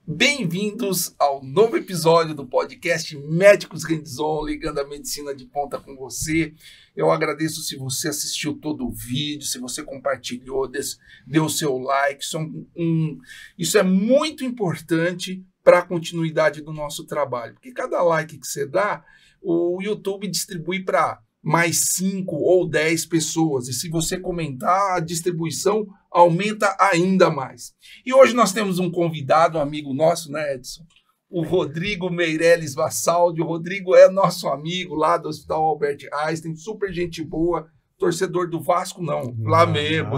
Bem-vindos ao novo episódio do podcast Médicos Hands-On, ligando a medicina de ponta com você. Eu agradeço se você assistiu todo o vídeo, se você compartilhou, deu o seu like. Isso é muito importante para a continuidade do nosso trabalho, porque cada like que você dá, o YouTube distribui para mais 5 ou 10 pessoas, e se você comentar, a distribuição aumenta ainda mais. E hoje nós temos um convidado, um amigo nosso, né, Edson? O Rodrigo Meirelles Vassaldi. O Rodrigo é nosso amigo lá do Hospital Albert Einstein, super gente boa, torcedor do Vasco, não, Flamengo.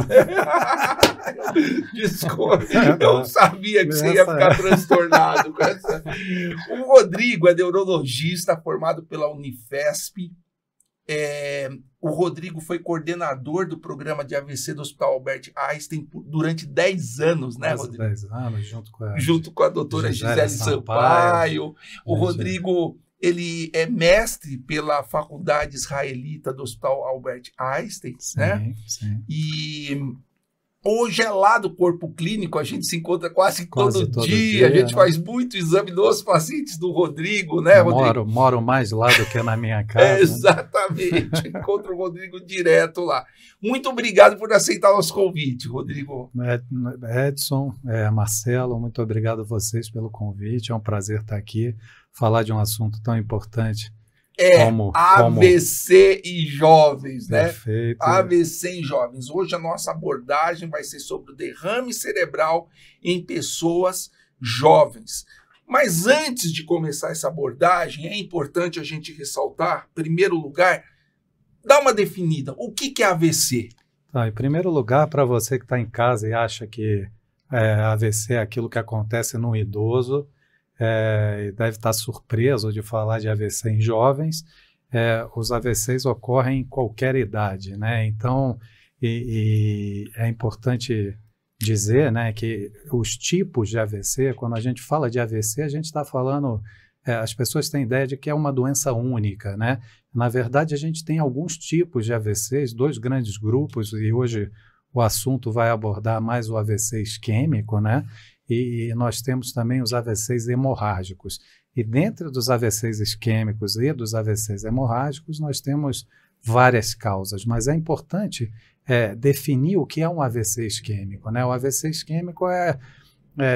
Desculpa, eu sabia que você ia ficar transtornado com essa. O Rodrigo é neurologista formado pela Unifesp. O Rodrigo foi coordenador do programa de AVC do Hospital Albert Einstein durante 10 anos, né, Rodrigo? 10 anos, junto com a doutora Gisele Sampaio. O Rodrigo, ele é mestre pela Faculdade Israelita do Hospital Albert Einstein, sim, né? Sim. E hoje é lá do corpo clínico, a gente se encontra quase todo dia, a gente faz muito exame dos pacientes do Rodrigo, né, Rodrigo? Moro mais lá do que na minha casa. Exatamente, encontro o Rodrigo direto lá. Muito obrigado por aceitar o nosso convite, Rodrigo. Edson, Marcelo, muito obrigado a vocês pelo convite, é um prazer estar aqui, falar de um assunto tão importante. AVC e jovens, né? Perfeito. AVC em jovens. Hoje a nossa abordagem vai ser sobre o derrame cerebral em pessoas jovens. Mas antes de começar essa abordagem, é importante a gente ressaltar, em primeiro lugar, dar uma definida. O que é AVC? Em primeiro lugar, para você que está em casa e acha que AVC é aquilo que acontece num idoso, deve estar surpreso de falar de AVC em jovens. Os AVCs ocorrem em qualquer idade, né? Então, é importante dizer, né, que os tipos de AVC, quando a gente fala de AVC, a gente está falando, as pessoas têm ideia de que é uma doença única, né? Na verdade, a gente tem alguns tipos de AVCs, 2 grandes grupos, e hoje o assunto vai abordar mais o AVC isquêmico, né? E nós temos também os AVCs hemorrágicos. E dentro dos AVCs isquêmicos e dos AVCs hemorrágicos, nós temos várias causas, mas é importante definir o que é um AVC isquêmico, né? O AVC isquêmico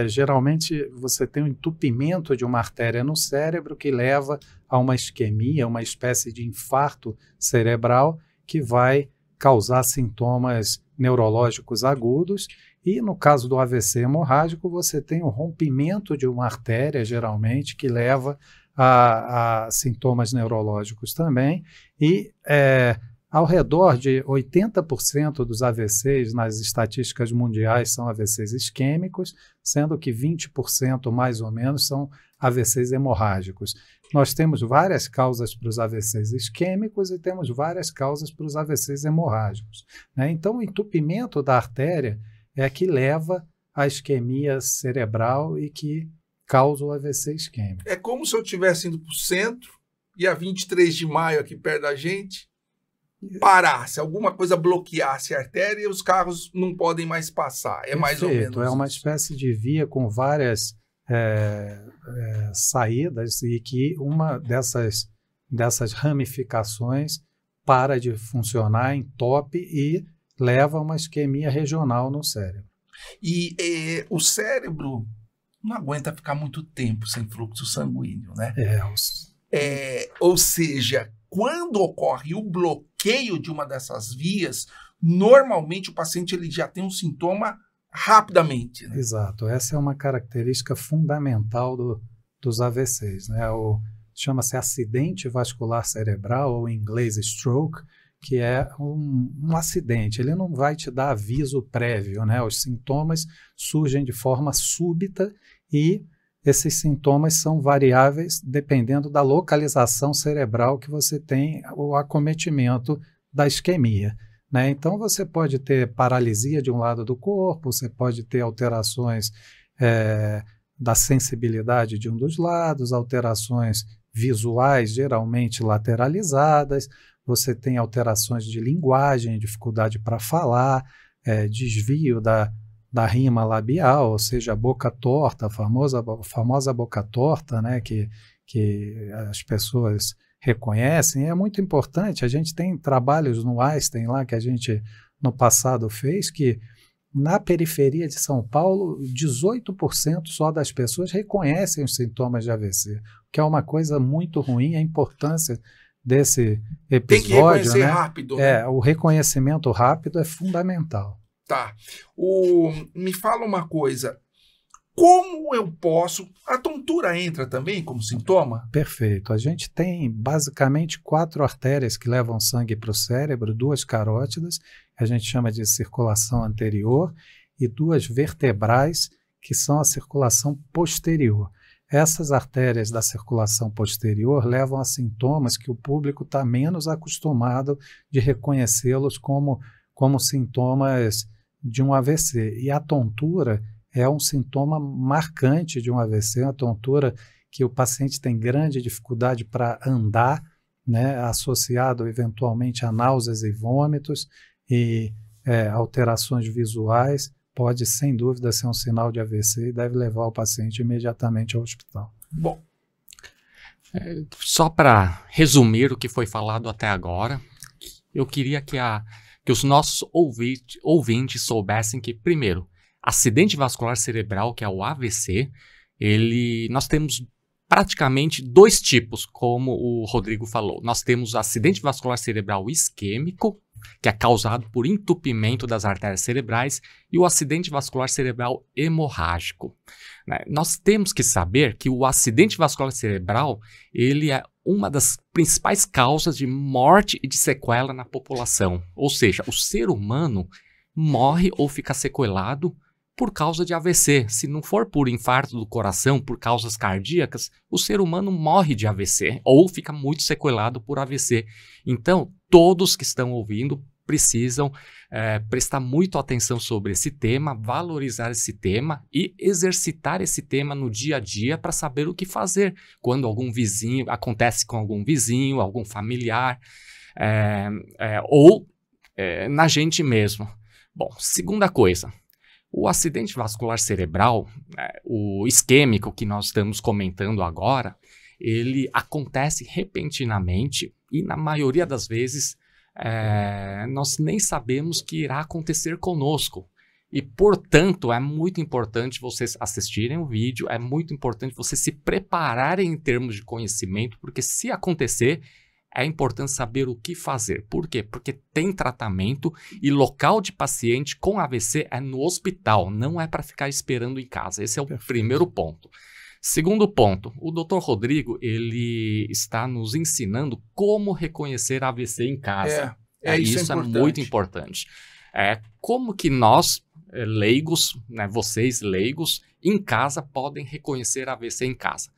geralmente você tem um entupimento de uma artéria no cérebro que leva a uma isquemia, uma espécie de infarto cerebral que vai causar sintomas neurológicos agudos. E no caso do AVC hemorrágico, você tem o rompimento de uma artéria, geralmente, que leva a sintomas neurológicos também. E ao redor de 80% dos AVCs nas estatísticas mundiais são AVCs isquêmicos, sendo que 20% mais ou menos são AVCs hemorrágicos. Nós temos várias causas para os AVCs isquêmicos e temos várias causas para os AVCs hemorrágicos, né? Então, o entupimento da artéria é que leva à isquemia cerebral e que causa o AVC isquêmico. É como se eu estivesse indo para o centro e a 23 de maio, aqui perto da gente, parasse, alguma coisa bloqueasse a artéria e os carros não podem mais passar. É mais ou menos É uma espécie de via com várias saídas e que uma dessas ramificações para de funcionar, entope e leva a uma isquemia regional no cérebro. E o cérebro não aguenta ficar muito tempo sem fluxo sanguíneo, né? Ou seja, quando ocorre o bloqueio de uma dessas vias, normalmente o paciente ele já tem um sintoma rapidamente, né? Exato. Essa é uma característica fundamental dos AVCs, né? Chama-se acidente vascular cerebral, ou em inglês stroke, que é um acidente. Ele não vai te dar aviso prévio, né? Os sintomas surgem de forma súbita e esses sintomas são variáveis dependendo da localização cerebral que você tem, o acometimento da isquemia, né? Então, você pode ter paralisia de um lado do corpo, você pode ter alterações da sensibilidade de um dos lados, alterações visuais geralmente lateralizadas, você tem alterações de linguagem, dificuldade para falar, desvio da rima labial, ou seja, a boca torta, a famosa boca torta, né, que as pessoas reconhecem. É muito importante. A gente tem trabalhos no Einstein lá que a gente no passado fez, que na periferia de São Paulo, 18% só das pessoas reconhecem os sintomas de AVC, o que é uma coisa muito ruim. A importância desse episódio, tem que reconhecer rápido, né? O reconhecimento rápido é fundamental. Tá. Me fala uma coisa. Como eu posso... A tontura entra também como sintoma? Perfeito. A gente tem basicamente 4 artérias que levam sangue para o cérebro, 2 carótidas, que a gente chama de circulação anterior, e 2 vertebrais, que são a circulação posterior. Essas artérias da circulação posterior levam a sintomas que o público está menos acostumado de reconhecê-los como sintomas de um AVC. E a tontura é um sintoma marcante de um AVC, uma tontura que o paciente tem grande dificuldade para andar, né, associado eventualmente a náuseas e vômitos e alterações visuais. Pode, sem dúvida, ser um sinal de AVC e deve levar o paciente imediatamente ao hospital. Bom, só para resumir o que foi falado até agora, eu queria que os nossos ouvintes soubessem que, primeiro, acidente vascular cerebral, que é o AVC, nós temos praticamente 2 tipos, como o Rodrigo falou. Nós temos o acidente vascular cerebral isquêmico, que é causado por entupimento das artérias cerebrais, e o acidente vascular cerebral hemorrágico. Nós temos que saber que o acidente vascular cerebral, ele é uma das principais causas de morte e de sequela na população. Ou seja, o ser humano morre ou fica sequelado por causa de AVC. Se não for por infarto do coração, por causas cardíacas, o ser humano morre de AVC ou fica muito sequelado por AVC. Então, todos que estão ouvindo precisam prestar muito atenção sobre esse tema, valorizar esse tema e exercitar esse tema no dia a dia para saber o que fazer quando acontece com algum vizinho, algum familiar ou na gente mesmo. Bom, segunda coisa. O acidente vascular cerebral, o isquêmico que nós estamos comentando agora, ele acontece repentinamente e na maioria das vezes nós nem sabemos que irá acontecer conosco. E, portanto, é muito importante vocês assistirem o vídeo, é muito importante vocês se prepararem em termos de conhecimento, porque se acontecer, é importante saber o que fazer. Por quê? Porque tem tratamento e local de paciente com AVC é no hospital, não é para ficar esperando em casa. Esse é o primeiro ponto. Segundo ponto, o Dr. Rodrigo, ele está nos ensinando como reconhecer AVC em casa. Isso é muito importante. Como que nós, leigos, vocês leigos, em casa podem reconhecer AVC em casa?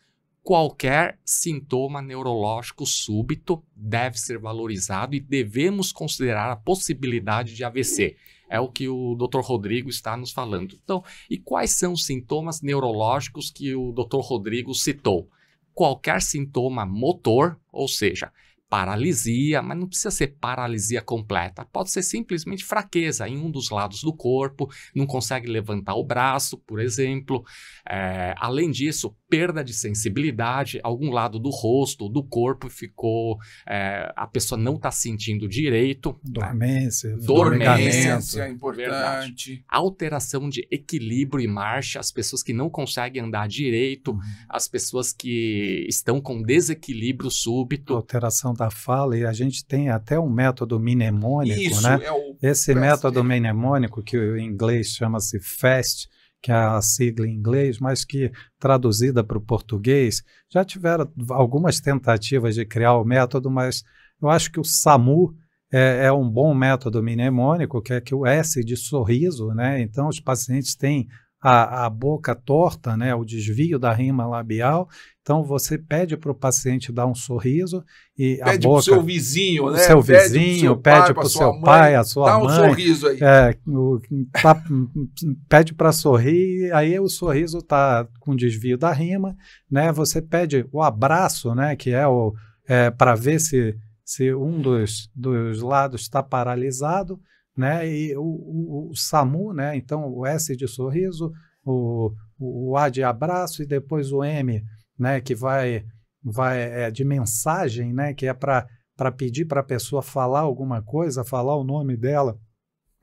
Qualquer sintoma neurológico súbito deve ser valorizado e devemos considerar a possibilidade de AVC. É o que o Dr. Rodrigo está nos falando. Então, e quais são os sintomas neurológicos que o Dr. Rodrigo citou? Qualquer sintoma motor, ou seja, paralisia, mas não precisa ser paralisia completa. Pode ser simplesmente fraqueza em um dos lados do corpo, não consegue levantar o braço, por exemplo. Além disso, perda de sensibilidade, algum lado do rosto, do corpo ficou... a pessoa não está sentindo direito. Dormência. Dormência é importante. Verdade. Alteração de equilíbrio e marcha, as pessoas que não conseguem andar direito, as pessoas que estão com desequilíbrio súbito. Alteração da fala, e a gente tem até um método mnemônico, isso, né? FAST. Esse método mnemônico, que em inglês chama-se FAST, que é a sigla em inglês, mas que traduzida para o português, já tiveram algumas tentativas de criar o método, mas eu acho que o SAMU é um bom método mnemônico, que é que o S de sorriso, né? Então os pacientes têm a boca torta, né, o desvio da rima labial. Então você pede para o paciente dar um sorriso e pede a boca... Pede para o seu vizinho, né? O seu vizinho, pede para o seu pai, a sua mãe. Dá um sorriso aí. Pede para sorrir, aí o sorriso está com desvio da rima, né? Você pede o abraço, né, que para ver se um dos lados está paralisado, né? E o SAMU, né? Então, o S de sorriso, o A de abraço e depois o M, né? Que vai de mensagem, né? Que é para pedir para a pessoa falar alguma coisa, falar o nome dela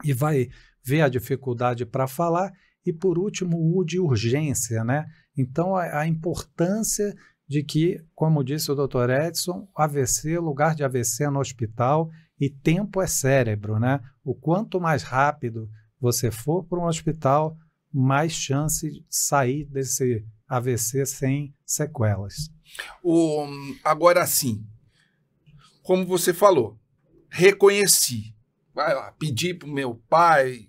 e vai ver a dificuldade para falar. E, por último, o U de urgência, né? Então, a importância de que, como disse o Dr. Edson, AVC, lugar de AVC é no hospital e tempo é cérebro, né? O quanto mais rápido você for para um hospital, mais chance de sair desse AVC sem sequelas. Agora sim, como você falou, reconheci. Vai lá, pedir para o meu pai,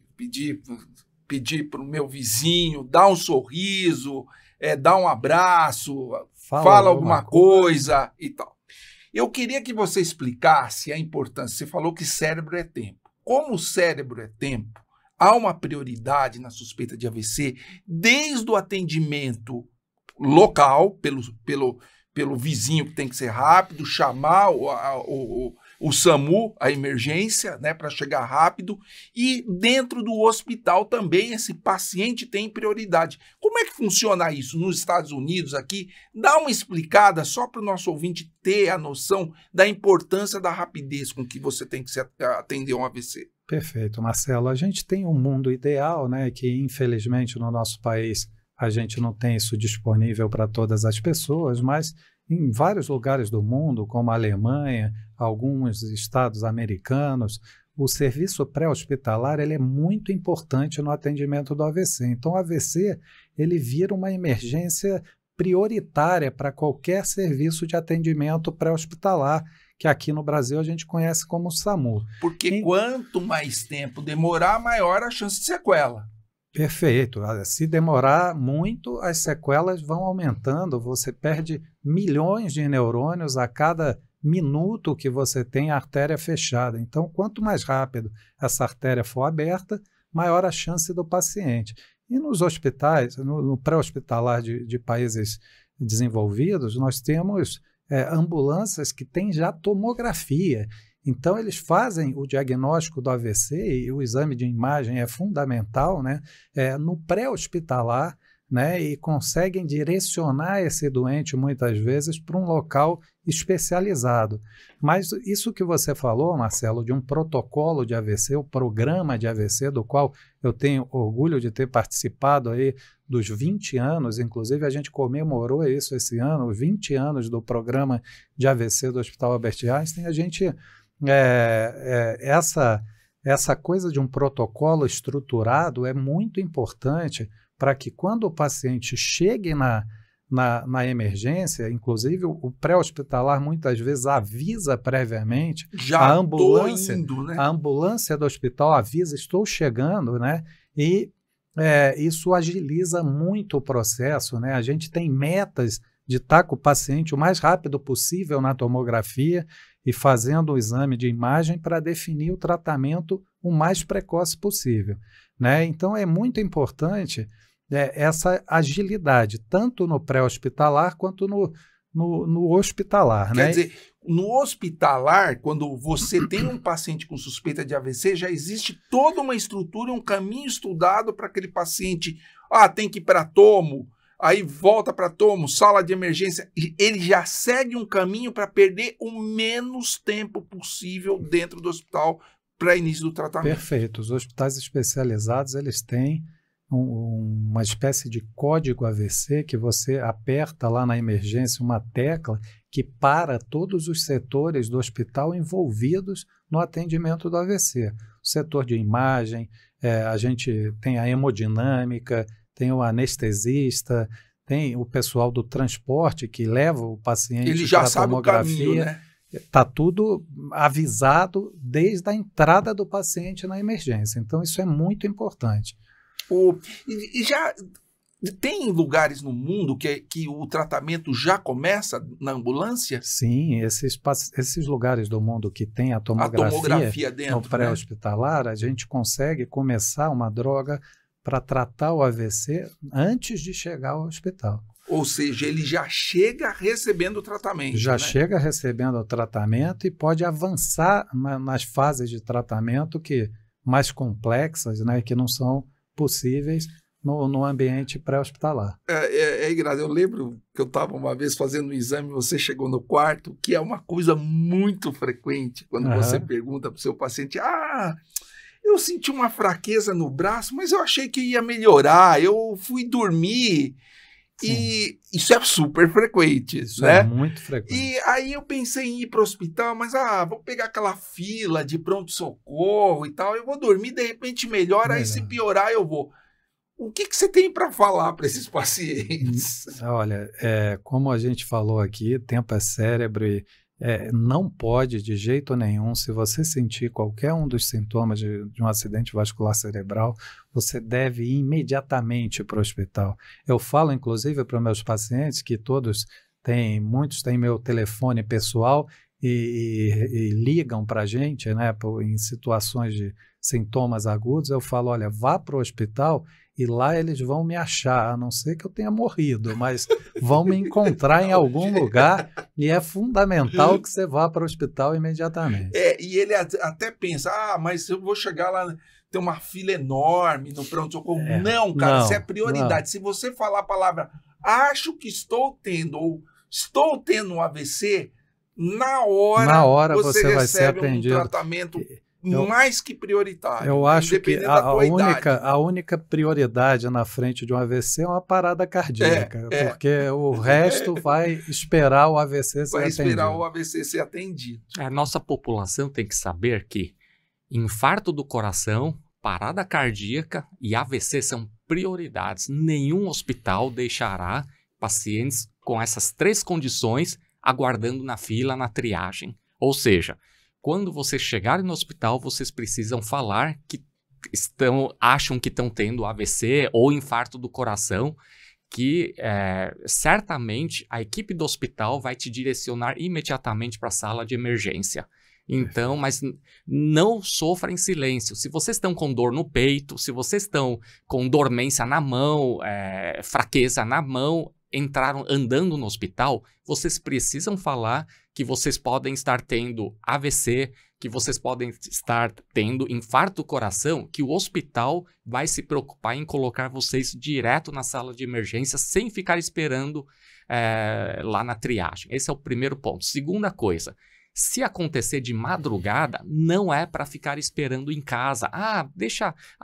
pedir para o meu vizinho, dar um sorriso, dar um abraço, fala alguma coisa e tal. Eu queria que você explicasse a importância. Você falou que cérebro é tempo. Como o cérebro é tempo, há uma prioridade na suspeita de AVC desde o atendimento local, pelo vizinho que tem que ser rápido, chamar o SAMU, a emergência, né, para chegar rápido, e dentro do hospital também esse paciente tem prioridade. Como é que funciona isso nos Estados Unidos aqui? Dá uma explicada só para o nosso ouvinte ter a noção da importância da rapidez com que você tem que atender um AVC. Perfeito, Marcelo. A gente tem um mundo ideal, né, que infelizmente no nosso país a gente não tem isso disponível para todas as pessoas, mas em vários lugares do mundo, como a Alemanha, alguns estados americanos, o serviço pré-hospitalar ele é muito importante no atendimento do AVC. Então, o AVC ele vira uma emergência prioritária para qualquer serviço de atendimento pré-hospitalar, que aqui no Brasil a gente conhece como SAMU. Porque quanto mais tempo demorar, maior a chance de sequela. Perfeito. Se demorar muito, as sequelas vão aumentando, você perde milhões de neurônios a cada minuto que você tem a artéria fechada. Então, quanto mais rápido essa artéria for aberta, maior a chance do paciente. E nos hospitais, no pré-hospitalar de países desenvolvidos, nós temos ambulâncias que têm já tomografia. Então, eles fazem o diagnóstico do AVC e o exame de imagem é fundamental, né, no pré-hospitalar, né, e conseguem direcionar esse doente, muitas vezes, para um local especializado. Mas isso que você falou, Marcelo, de um protocolo de AVC, o programa de AVC, do qual eu tenho orgulho de ter participado aí dos 20 anos, inclusive a gente comemorou isso esse ano, os 20 anos do programa de AVC do Hospital Albert Einstein, a gente... essa coisa de um protocolo estruturado é muito importante para que quando o paciente chegue na emergência, inclusive o pré-hospitalar muitas vezes avisa previamente, a ambulância do hospital avisa, estou chegando, né? E isso agiliza muito o processo, né? A gente tem metas de estar com o paciente o mais rápido possível na tomografia e fazendo o exame de imagem para definir o tratamento o mais precoce possível, né? Então, é muito importante essa agilidade, tanto no pré-hospitalar quanto no hospitalar. Quer dizer, no hospitalar, quando você tem um paciente com suspeita de AVC, já existe toda uma estrutura, um caminho estudado para aquele paciente, tem que ir para tomo, aí volta para tomo, sala de emergência, ele já segue um caminho para perder o menos tempo possível dentro do hospital para início do tratamento. Perfeito. Os hospitais especializados, eles têm uma espécie de código AVC que você aperta lá na emergência uma tecla que para todos os setores do hospital envolvidos no atendimento do AVC. O setor de imagem, a gente tem a hemodinâmica, tem o anestesista, tem o pessoal do transporte que leva o paciente para a tomografia. Ele já sabe o caminho, né? Está tudo avisado desde a entrada do paciente na emergência. Então, isso é muito importante. E já tem lugares no mundo que o tratamento já começa na ambulância? Sim, esses lugares do mundo que tem a tomografia dentro, no pré-hospitalar, né? A gente consegue começar uma droga para tratar o AVC antes de chegar ao hospital. Ou seja, ele já chega recebendo o tratamento. Já chega recebendo o tratamento e pode avançar nas fases de tratamento que mais complexas, né, que não são possíveis no ambiente pré-hospitalar. Engraçado. Eu lembro que eu estava uma vez fazendo um exame, você chegou no quarto, que é uma coisa muito frequente quando você pergunta para o seu paciente: eu senti uma fraqueza no braço, mas eu achei que ia melhorar, eu fui dormir. Sim. E isso é super frequente, isso, né? É muito frequente. E aí eu pensei em ir para o hospital, mas vou pegar aquela fila de pronto-socorro e tal, eu vou dormir, de repente melhora, aí se piorar eu vou. O que você tem para falar para esses pacientes? Olha, como a gente falou aqui, tempo é cérebro e não pode de jeito nenhum, se você sentir qualquer um dos sintomas de um acidente vascular cerebral, você deve ir imediatamente para o hospital. Eu falo, inclusive, para meus pacientes que muitos têm meu telefone pessoal e ligam para a gente, né, em situações de sintomas agudos. Eu falo, olha, vá para o hospital e lá eles vão me achar, a não ser que eu tenha morrido, mas vão me encontrar em algum lugar e é fundamental que você vá para o hospital imediatamente. E ele até pensa, mas eu vou chegar lá, tem uma fila enorme no pronto-socorro. Não, cara, isso é prioridade. Não. Se você falar a palavra, acho que estou tendo, ou estou tendo um AVC, na hora você vai ser atendido. Um tratamento mais que prioritário. Eu acho que a única prioridade na frente de um AVC é uma parada cardíaca, porque o resto vai esperar o AVC ser atendido. Vai esperar o AVC ser atendido. A nossa população tem que saber que infarto do coração, parada cardíaca e AVC são prioridades. Nenhum hospital deixará pacientes com essas 3 condições aguardando na fila, na triagem. Ou seja, quando vocês chegarem no hospital, vocês precisam falar que acham que estão tendo AVC ou infarto do coração, que certamente a equipe do hospital vai te direcionar imediatamente para a sala de emergência. Então, mas não sofra em silêncio. Se vocês estão com dor no peito, se vocês estão com dormência na mão, fraqueza na mão, entraram andando no hospital, vocês precisam falar que vocês podem estar tendo AVC, que vocês podem estar tendo infarto do coração, que o hospital vai se preocupar em colocar vocês direto na sala de emergência sem ficar esperando lá na triagem. Esse é o primeiro ponto. Segunda coisa, se acontecer de madrugada, não é para ficar esperando em casa.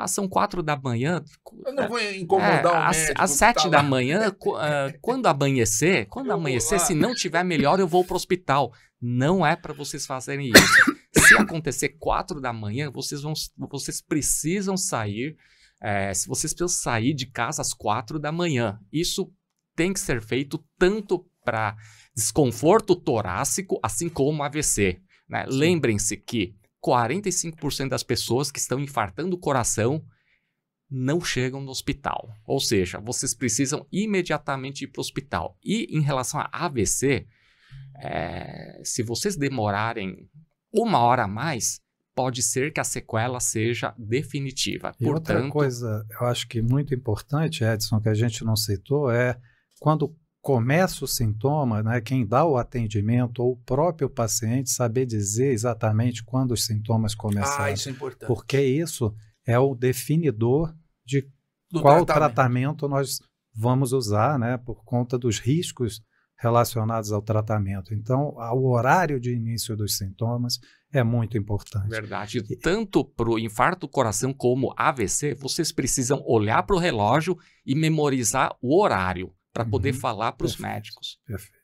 São 4 da manhã. Eu não vou incomodar o médico. Às 7 da manhã, quando amanhecer, se não tiver melhor, eu vou para o hospital. Não é para vocês fazerem isso. Se acontecer 4 da manhã, vocês precisam sair. Se vocês precisam sair de casa às 4 da manhã. Isso tem que ser feito tanto para desconforto torácico, assim como AVC. Né? Lembrem-se que 45% das pessoas que estão infartando o coração não chegam no hospital. Ou seja, vocês precisam imediatamente ir para o hospital. E em relação a AVC, se vocês demorarem 1 hora a mais, pode ser que a sequela seja definitiva. E outra coisa, eu acho que muito importante, Edson, que a gente não citou, é quando começa o sintoma, né, quem dá o atendimento ou o próprio paciente saber dizer exatamente quando os sintomas começaram. Isso é importante. Porque isso é o definidor de qual tratamento nós vamos usar, né, por conta dos riscos relacionados ao tratamento. Então, o horário de início dos sintomas é muito importante. Verdade. Tanto para o infarto do coração como AVC, vocês precisam olhar para o relógio e memorizar o horário para poder falar para os médicos. Perfeito.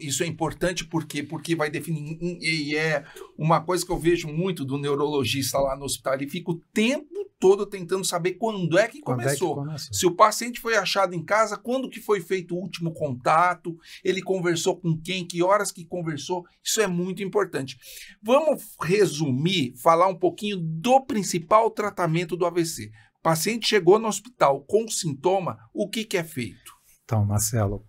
Isso é importante porque vai definir, e é uma coisa que eu vejo muito do neurologista lá no hospital, ele fica o tempo todo tentando saber quando é que começou. Se o paciente foi achado em casa, quando que foi feito o último contato, ele conversou com quem, que horas que conversou, isso é muito importante. Vamos resumir, falar um pouquinho do principal tratamento do AVC. O paciente chegou no hospital com sintoma, o que é feito? Então, Marcelo,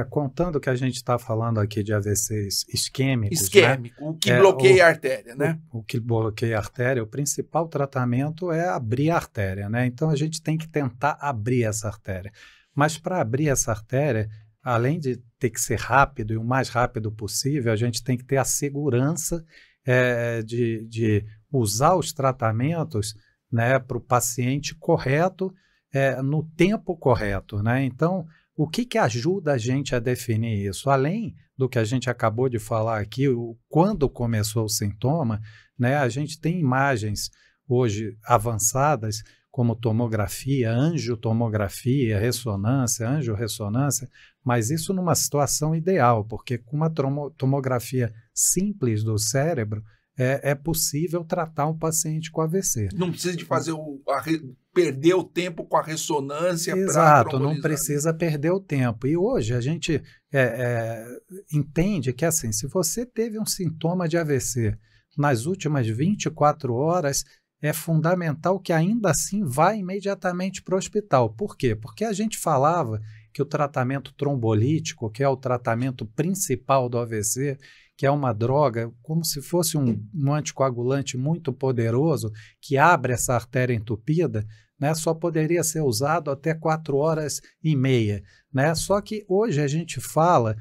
contando que a gente está falando aqui de AVCs isquêmicos, né? O que bloqueia a artéria, né? O que bloqueia a artéria, o principal tratamento é abrir a artéria, né? Então, a gente tem que tentar abrir essa artéria. Mas para abrir essa artéria, além de ter que ser rápido e o mais rápido possível, a gente tem que ter a segurança de usar os tratamentos, né, para o paciente correto, no tempo correto, né? Então, o que ajuda a gente a definir isso? Além do que a gente acabou de falar aqui, quando começou o sintoma, né, a gente tem imagens hoje avançadas, como tomografia, angiotomografia, ressonância, angiorressonância, mas isso numa situação ideal, porque com uma tomografia simples do cérebro, é possível tratar um paciente com AVC. Não precisa de fazer perder o tempo com a ressonância. Exato, não precisa perder o tempo. E hoje a gente entende que, assim, se você teve um sintoma de AVC nas últimas 24 horas, é fundamental que ainda assim vá imediatamente para o hospital. Por quê? Porque a gente falava que o tratamento trombolítico, que é o tratamento principal do AVC, que é uma droga, como se fosse um anticoagulante muito poderoso, que abre essa artéria entupida, né, só poderia ser usado até 4 horas e meia. Né? Só que hoje a gente fala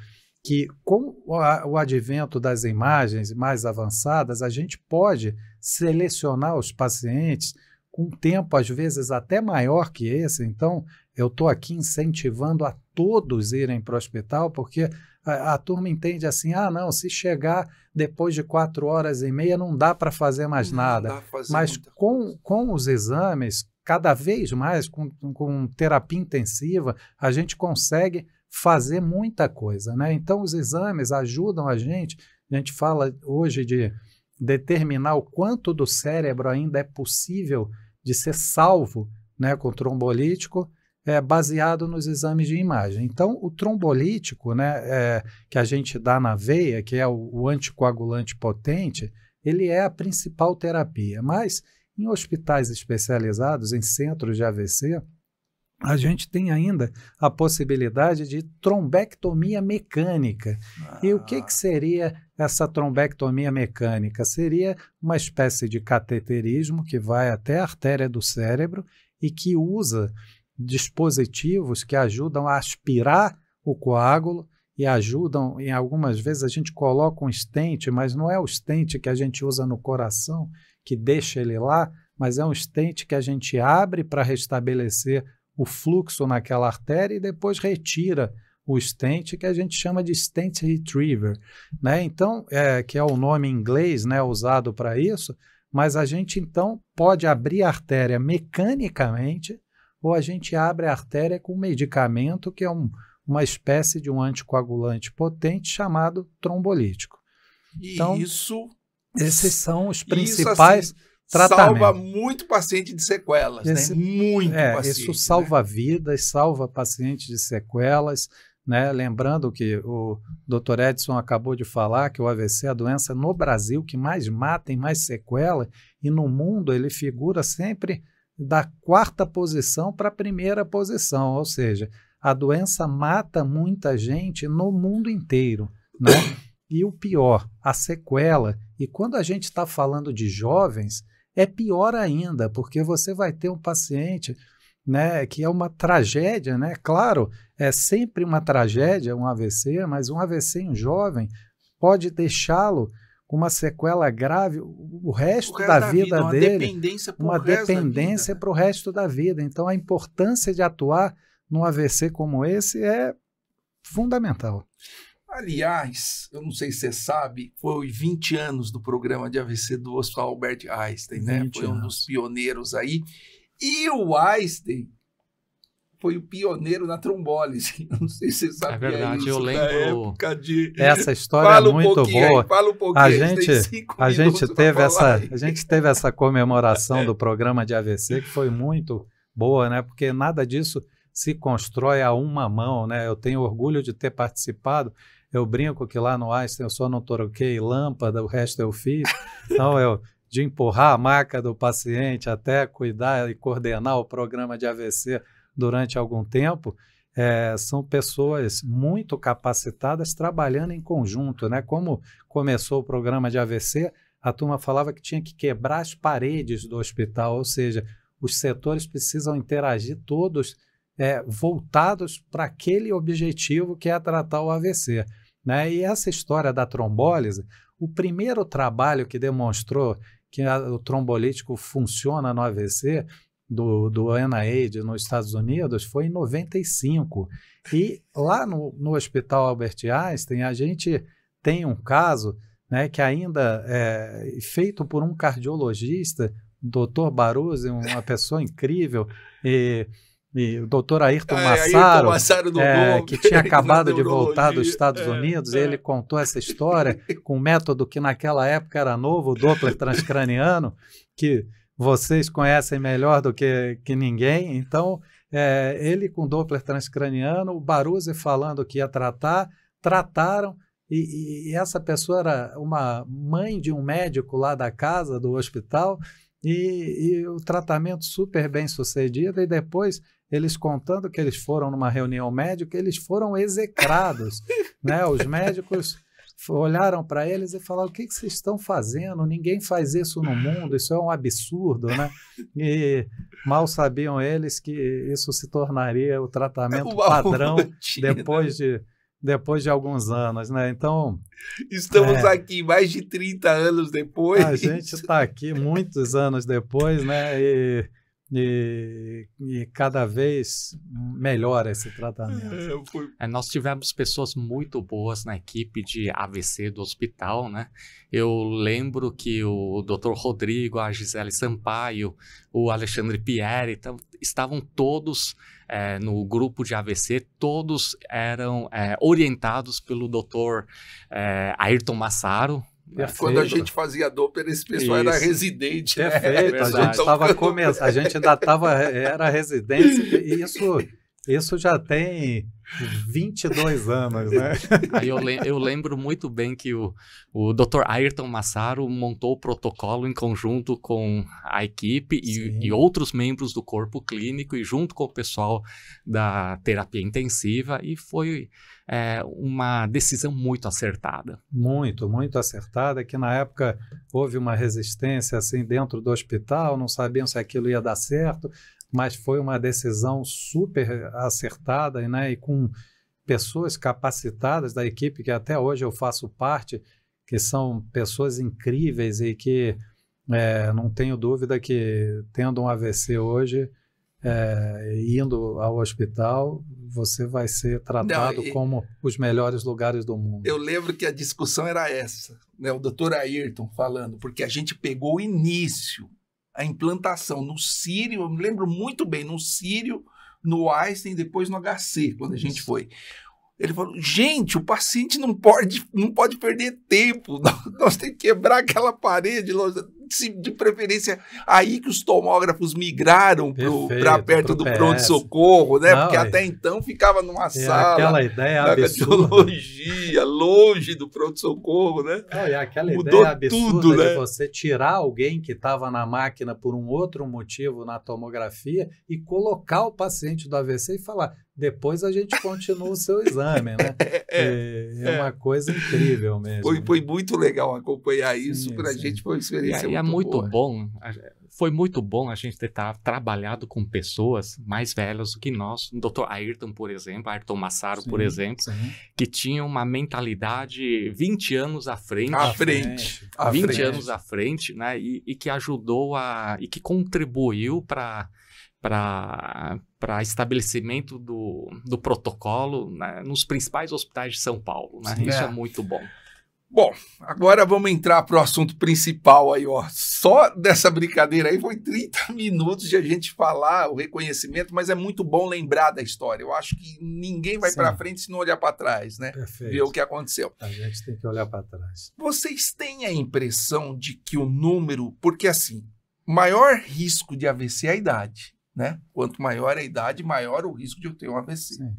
que com o advento das imagens mais avançadas, a gente pode selecionar os pacientes com um tempo, às vezes, até maior que esse. Então, eu estou aqui incentivando a todos irem para o hospital, porque a turma entende assim, não, se chegar depois de 4 horas e meia não dá para fazer mais nada. Mas com os exames, cada vez mais, com terapia intensiva, a gente consegue fazer muita coisa, né? Então, os exames ajudam a gente fala hoje de determinar o quanto do cérebro ainda é possível de ser salvo, né, com trombolítico, baseado nos exames de imagem. Então, o trombolítico, né, que a gente dá na veia, que é o anticoagulante potente, ele é a principal terapia. Mas, em hospitais especializados, em centros de AVC, a gente tem ainda a possibilidade de trombectomia mecânica. E o que seria essa trombectomia mecânica? Seria uma espécie de cateterismo que vai até a artéria do cérebro e que usa dispositivos que ajudam a aspirar o coágulo e ajudam, em algumas vezes a gente coloca um stent, mas não é o stent que a gente usa no coração, que deixa ele lá, mas é um stent que a gente abre para restabelecer o fluxo naquela artéria e depois retira o stent, que a gente chama de stent retriever, né? Então, que é o nome em inglês, né, usado para isso, mas a gente então pode abrir a artéria mecanicamente ou a gente abre a artéria com um medicamento que é uma espécie de um anticoagulante potente chamado trombolítico. Então, esses são os principais tratamentos. Salva muito paciente de sequelas, né? Muito paciente. Isso salva vidas, salva pacientes de sequelas, né? Lembrando que o Dr. Edson acabou de falar que o AVC é a doença no Brasil que mais mata e mais sequela, e no mundo ele figura sempre da 4ª posição para a 1ª posição, ou seja, a doença mata muita gente no mundo inteiro, né? E o pior, a sequela. E quando a gente está falando de jovens, é pior ainda, porque você vai ter um paciente, né, que é uma tragédia, né? Claro, é sempre uma tragédia, um AVC, mas um AVC em um jovem pode deixá-lo com uma sequela grave o resto da vida dele, uma dependência para o resto da vida. Então, a importância de atuar num AVC como esse é fundamental. Aliás, eu não sei se você sabe, foi 20 anos do programa de AVC do Hospital Albert Einstein, né? Foi um dos pioneiros aí. E o Einstein foi o pioneiro na trombólise. Não sei se você sabia. É verdade, isso, eu lembro. Essa história é muito boa. Fala um pouquinho. A gente teve essa comemoração do programa de AVC que foi muito boa, né? Porque nada disso se constrói a uma mão, né? Eu tenho orgulho de ter participado. Eu brinco que lá no Einstein eu só não troquei lâmpada, o resto eu fiz. Então, de empurrar a maca do paciente até cuidar e coordenar o programa de AVC durante algum tempo, são pessoas muito capacitadas trabalhando em conjunto, né? Como começou o programa de AVC, a turma falava que tinha que quebrar as paredes do hospital, ou seja, os setores precisam interagir todos voltados para aquele objetivo que é tratar o AVC, né? E essa história da trombólise, o primeiro trabalho que demonstrou que o trombolítico funciona no AVC, do NIH nos Estados Unidos, foi em 95. E lá no Hospital Albert Einstein, a gente tem um caso, né, que ainda é feito por um cardiologista, Dr. Baruzzi, uma pessoa incrível, e o Dr. Ayrton Massaro, que tinha acabado de voltar dos Estados Unidos, ele contou essa história com um método que naquela época era novo, o Doppler transcraniano, que vocês conhecem melhor do que ninguém. Então, ele com Doppler transcraniano, o Baruzzi falando que ia trataram, e essa pessoa era uma mãe de um médico lá da casa, do hospital, e o tratamento super bem sucedido, e depois eles contando que eles foram numa reunião médica, eles foram execrados, né? Os médicos olharam para eles e falaram: o que vocês estão fazendo? Ninguém faz isso no mundo, isso é um absurdo, né? E mal sabiam eles que isso se tornaria o tratamento padrão depois de alguns anos, né? Então, estamos aqui mais de 30 anos depois. A gente está aqui muitos anos depois, né? E cada vez melhor esse tratamento. Nós tivemos pessoas muito boas na equipe de AVC do hospital, né? Eu lembro que o Dr. Rodrigo, a Gisele Sampaio, o Alexandre Pierre, estavam todos no grupo de AVC, todos eram orientados pelo Dr. Ayrton Massaro. Quando a gente fazia Doppler, esse pessoal era residente. Perfeito, né? A gente estava começando, a gente ainda era residente, e isso já tem 22 anos, né? Aí eu lembro muito bem que o Dr. Ayrton Massaro montou o protocolo em conjunto com a equipe e outros membros do corpo clínico, e junto com o pessoal da terapia intensiva, e foi uma decisão muito acertada. Muito, muito acertada, que na época houve uma resistência assim dentro do hospital, não sabiam se aquilo ia dar certo, mas foi uma decisão super acertada, né? E com pessoas capacitadas da equipe, que até hoje eu faço parte, que são pessoas incríveis e que não tenho dúvida que, tendo um AVC hoje, indo ao hospital, você vai ser tratado como os melhores lugares do mundo. Eu lembro que a discussão era essa, né? O Dr. Ayrton falando, porque a gente pegou o início, a implantação no Sírio, eu me lembro muito bem, no Sírio, no Einstein, depois no HC, quando a gente foi. Ele falou: gente, o paciente não pode perder tempo, nós temos que quebrar aquela parede, de preferência aí que os tomógrafos migraram para perto do pronto-socorro, né? Porque até então ficava numa sala, aquela ideia absurda, cardiologia, longe do pronto-socorro, né? E aquela ideia absurda de você tirar alguém que estava na máquina por um outro motivo na tomografia e colocar o paciente do AVC e falar: depois a gente continua o seu exame, né? É uma coisa incrível mesmo. Foi muito legal acompanhar isso, para a gente foi uma experiência muito bom. Foi muito bom a gente ter trabalhado com pessoas mais velhas do que nós. O Dr. Ayrton, por exemplo, Ayrton Massaro, por exemplo, que tinha uma mentalidade 20 anos à frente. 20 anos à frente, né? E que ajudou e que contribuiu para estabelecimento do protocolo, né, nos principais hospitais de São Paulo, né? Isso é muito bom. Bom, agora vamos entrar para o assunto principal aí, ó. Só dessa brincadeira aí foi 30 minutos de a gente falar o reconhecimento, mas é muito bom lembrar da história. Eu acho que ninguém vai para frente se não olhar para trás, né? Perfeito. Ver o que aconteceu. A gente tem que olhar para trás. Vocês têm a impressão de que o número... Porque, assim, maior risco de AVC é a idade, né? Quanto maior a idade, maior o risco de eu ter um AVC. Sim.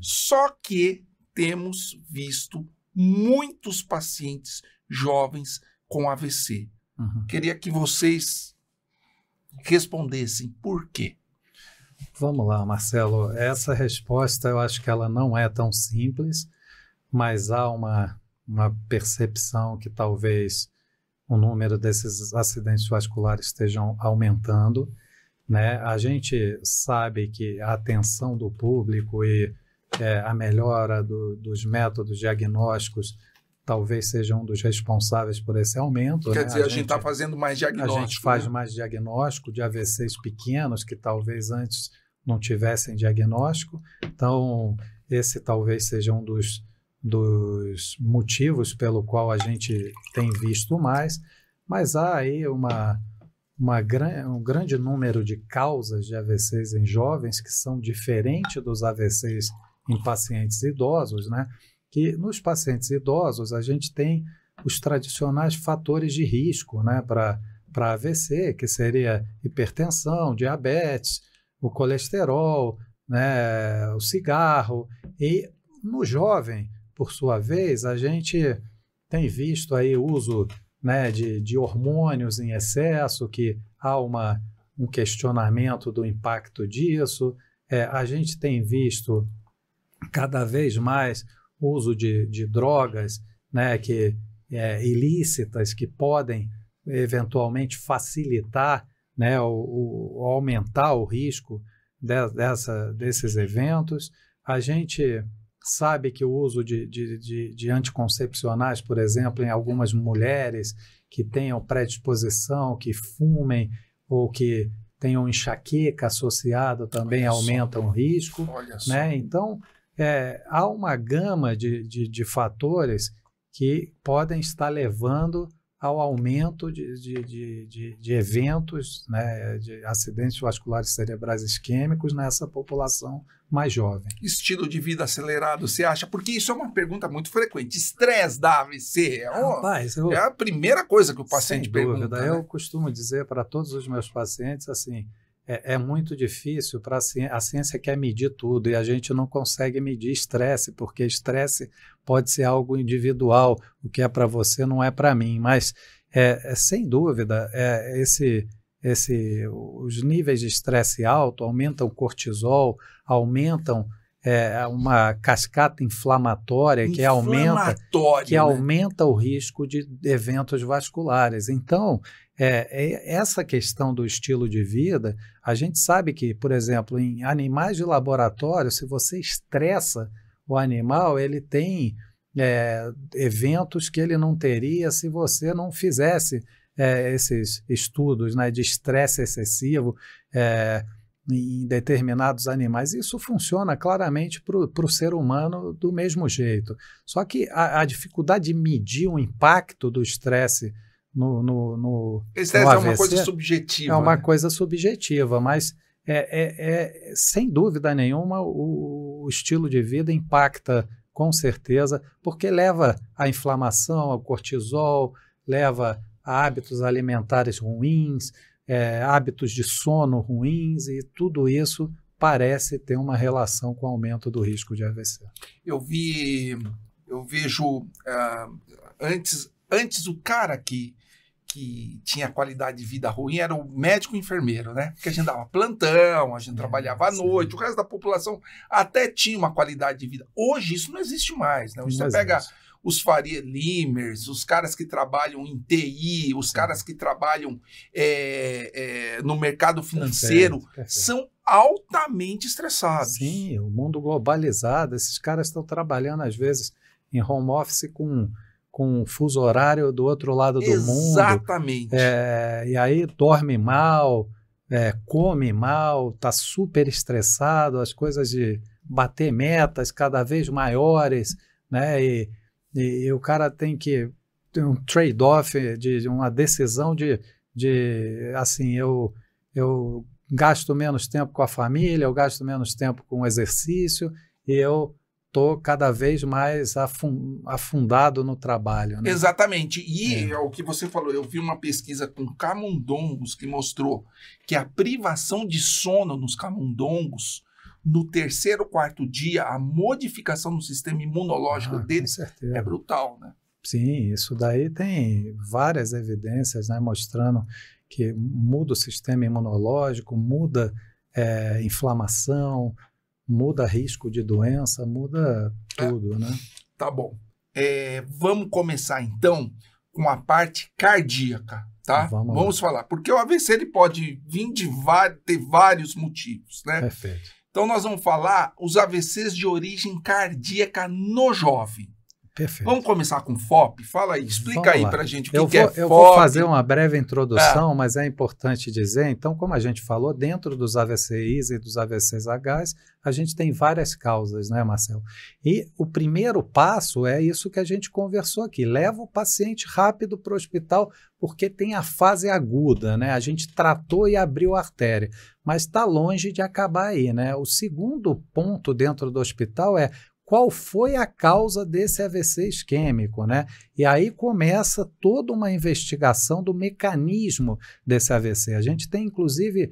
Só que temos visto muitos pacientes jovens com AVC. Queria que vocês respondessem por quê. Vamos lá, Marcelo. Essa resposta eu acho que ela não é tão simples, mas há uma percepção que talvez o número desses acidentes vasculares estejam aumentando, né? A gente sabe que a atenção do público e a melhora dos métodos diagnósticos talvez seja um dos responsáveis por esse aumento. Quer né? dizer, a gente está fazendo mais diagnóstico. A gente faz né? mais diagnóstico de AVCs pequenos que talvez antes não tivessem diagnóstico. Então, esse talvez seja um dos motivos pelo qual a gente tem visto mais. Mas há aí um grande número de causas de AVCs em jovens que são diferentes dos AVCs em pacientes idosos, né? Que nos pacientes idosos a gente tem os tradicionais fatores de risco, né, para AVC, que seria hipertensão, diabetes, o colesterol, né, o cigarro. E no jovem, por sua vez, a gente tem visto aí o uso, né, de hormônios em excesso, que há um questionamento do impacto disso. A gente tem visto cada vez mais o uso de drogas, né, ilícitas, que podem eventualmente facilitar, né, ou aumentar o risco desses eventos. A gente sabe que o uso de anticoncepcionais, por exemplo, em algumas mulheres que tenham predisposição, que fumem ou que tenham enxaqueca associado também aumentam o risco. Né? Então, há uma gama de fatores que podem estar levando ao aumento de eventos, né, de acidentes vasculares cerebrais isquêmicos nessa população mais jovem. Estilo de vida acelerado, você acha? Porque isso é uma pergunta muito frequente. Estresse da AVC Rapaz, é a primeira coisa que o paciente pergunta. Né? Eu costumo dizer para todos os meus pacientes assim, é muito difícil, a ciência quer medir tudo e a gente não consegue medir estresse, porque estresse pode ser algo individual, o que é para você não é para mim, mas sem dúvida, os níveis de estresse alto aumentam o cortisol, aumentam uma cascata inflamatória que aumenta o risco de eventos vasculares. Então, essa questão do estilo de vida, a gente sabe que, por exemplo, em animais de laboratório, se você estressa o animal, ele tem eventos que ele não teria se você não fizesse esses estudos, né, de estresse excessivo em determinados animais. Isso funciona claramente para o ser humano do mesmo jeito. Só que a dificuldade de medir o impacto do estresse no estresse AVC é uma coisa subjetiva. É uma coisa subjetiva, mas sem dúvida nenhuma o estilo de vida impacta com certeza, porque leva à inflamação, ao cortisol, leva a hábitos alimentares ruins, hábitos de sono ruins, e tudo isso parece ter uma relação com o aumento do risco de AVC. Eu vejo antes o cara que tinha qualidade de vida ruim era o médico e enfermeiro, né? Porque a gente dava plantão, a gente trabalhava à noite, o resto da população até tinha uma qualidade de vida. Hoje isso não existe mais, né? Hoje você pega os Faria Limers, os caras que trabalham em TI, os caras que trabalham no mercado financeiro, perfeito. São altamente estressados. Sim, o mundo globalizado, esses caras estão trabalhando às vezes em home office com um fuso horário do outro lado do mundo. Exatamente. E aí dorme mal, come mal, está super estressado, as coisas de bater metas cada vez maiores, né? E o cara tem que ter um trade-off, de uma decisão de assim, eu gasto menos tempo com a família, eu gasto menos tempo com o exercício e eu estou cada vez mais afundado no trabalho. Né? Exatamente. E é o que você falou, eu vi uma pesquisa com camundongos que mostrou que a privação de sono nos camundongos, no terceiro, quarto dia, a modificação no sistema imunológico deles é brutal, né? Sim, isso daí tem várias evidências, né, mostrando que muda o sistema imunológico, muda inflamação, muda risco de doença, muda tudo, né? Tá bom. Vamos começar, então, com a parte cardíaca, tá? Vamos falar. Porque o AVC ele pode vir ter vários motivos, né? Perfeito. Então, nós vamos falar os AVCs de origem cardíaca no jovem. Perfeito. Vamos começar com FOP? Fala aí, explica aí para a gente o que é FOP. Eu vou fazer uma breve introdução, mas é importante dizer, então, como a gente falou, dentro dos AVCIs e dos AVCs-Hs, a gente tem várias causas, né, Marcelo? E o primeiro passo é isso que a gente conversou aqui, leva o paciente rápido para o hospital, porque tem a fase aguda, né? A gente tratou e abriu a artéria, mas está longe de acabar aí, né? O segundo ponto dentro do hospital é qual foi a causa desse AVC isquêmico, né? E aí começa toda uma investigação do mecanismo desse AVC. A gente tem, inclusive,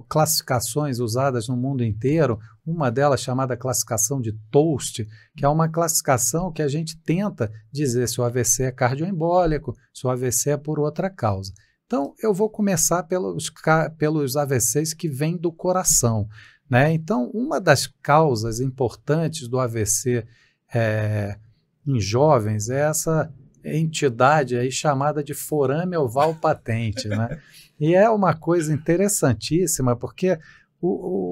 classificações usadas no mundo inteiro, uma delas chamada classificação de Toast, que é uma classificação que a gente tenta dizer se o AVC é cardioembólico, se o AVC é por outra causa. Então, eu vou começar pelos AVCs que vêm do coração, né? Então, uma das causas importantes do AVC em jovens é essa entidade aí chamada de forame oval patente, né? E é uma coisa interessantíssima, porque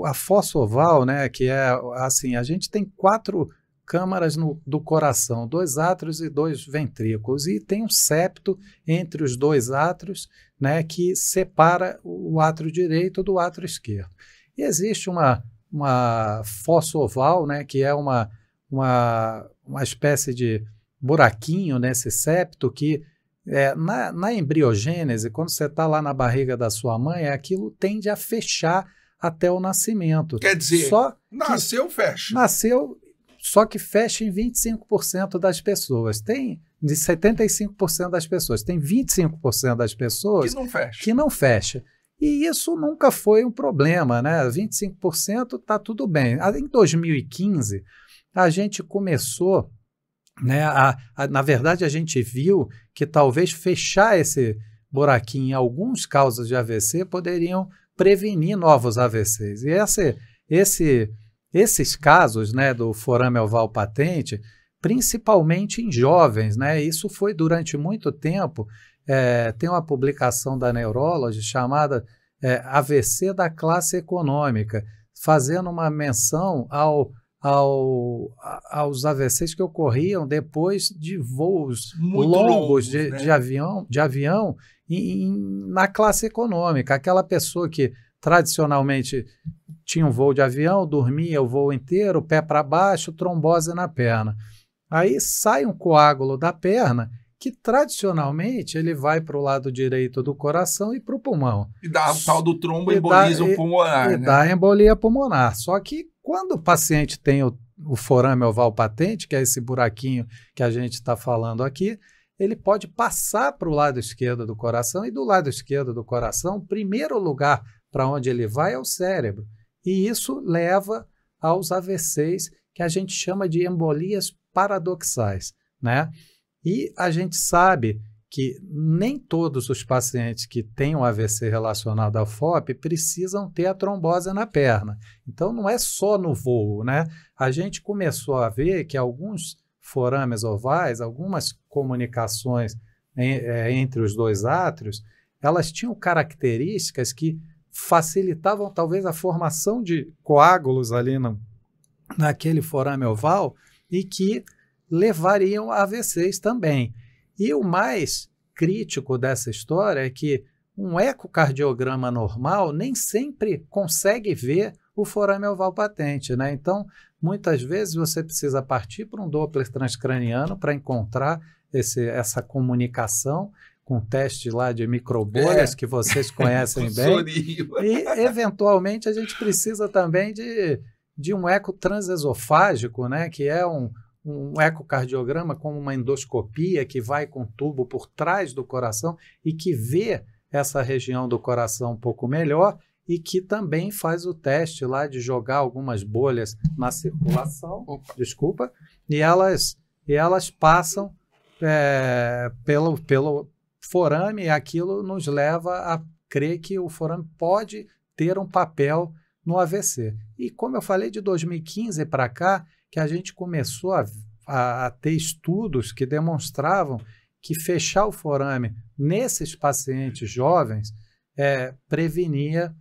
a fossa oval, né, que é assim, a gente tem 4 câmaras do coração, 2 átrios e 2 ventrículos, e tem um septo entre os 2 átrios, né, que separa o átrio direito do átrio esquerdo. E existe uma fossa oval, né, que é uma espécie de buraquinho nesse septo que na embriogênese, quando você está lá na barriga da sua mãe, aquilo tende a fechar até o nascimento. Quer dizer, fecha. Nasceu, só que fecha em 25% das pessoas. Tem de 75% das pessoas. Tem 25% das pessoas que não fecha. E isso nunca foi um problema, né? 25% está tudo bem. Em 2015, a gente começou, né, na verdade, a gente viu que talvez fechar esse buraquinho em algumas causas de AVC poderiam prevenir novos AVCs. E esses casos, né, do forame oval patente, principalmente em jovens, né, isso foi durante muito tempo. Tem uma publicação da Neurology chamada AVC da classe econômica, fazendo uma menção aos AVCs que ocorriam depois de voos longos né? de avião na classe econômica. Aquela pessoa que tradicionalmente tinha um voo de avião, dormia o voo inteiro, pé para baixo, trombose na perna. Aí sai um coágulo da perna que tradicionalmente ele vai para o lado direito do coração e para o pulmão. E dá o tal do tromboembolismo pulmonar. E dá embolia pulmonar. Só que quando o paciente tem o forame oval patente, que é esse buraquinho que a gente está falando aqui, ele pode passar para o lado esquerdo do coração, e do lado esquerdo do coração, o primeiro lugar para onde ele vai é o cérebro. E isso leva aos AVCs, que a gente chama de embolias paradoxais, né? E a gente sabe que nem todos os pacientes que têm um AVC relacionado ao FOP precisam ter a trombose na perna. Então, não é só no voo, né? A gente começou a ver que alguns forames ovais, algumas comunicações entre os 2 átrios, elas tinham características que facilitavam talvez a formação de coágulos ali naquele forame oval e que levariam a AVCs também. E o mais crítico dessa história é que um ecocardiograma normal nem sempre consegue ver o forame oval patente, né? Então, muitas vezes você precisa partir para um Doppler transcraniano para encontrar essa comunicação com teste lá de microbolhas que vocês conhecem bem. E, eventualmente, a gente precisa também de um eco transesofágico, né? Que é um ecocardiograma como uma endoscopia que vai com tubo por trás do coração e que vê essa região do coração um pouco melhor e que também faz o teste lá de jogar algumas bolhas na circulação, e elas passam pelo forame, e aquilo nos leva a crer que o forame pode ter um papel no AVC. E como eu falei, de 2015 para cá, que a gente começou a ter estudos que demonstravam que fechar o forame nesses pacientes jovens prevenia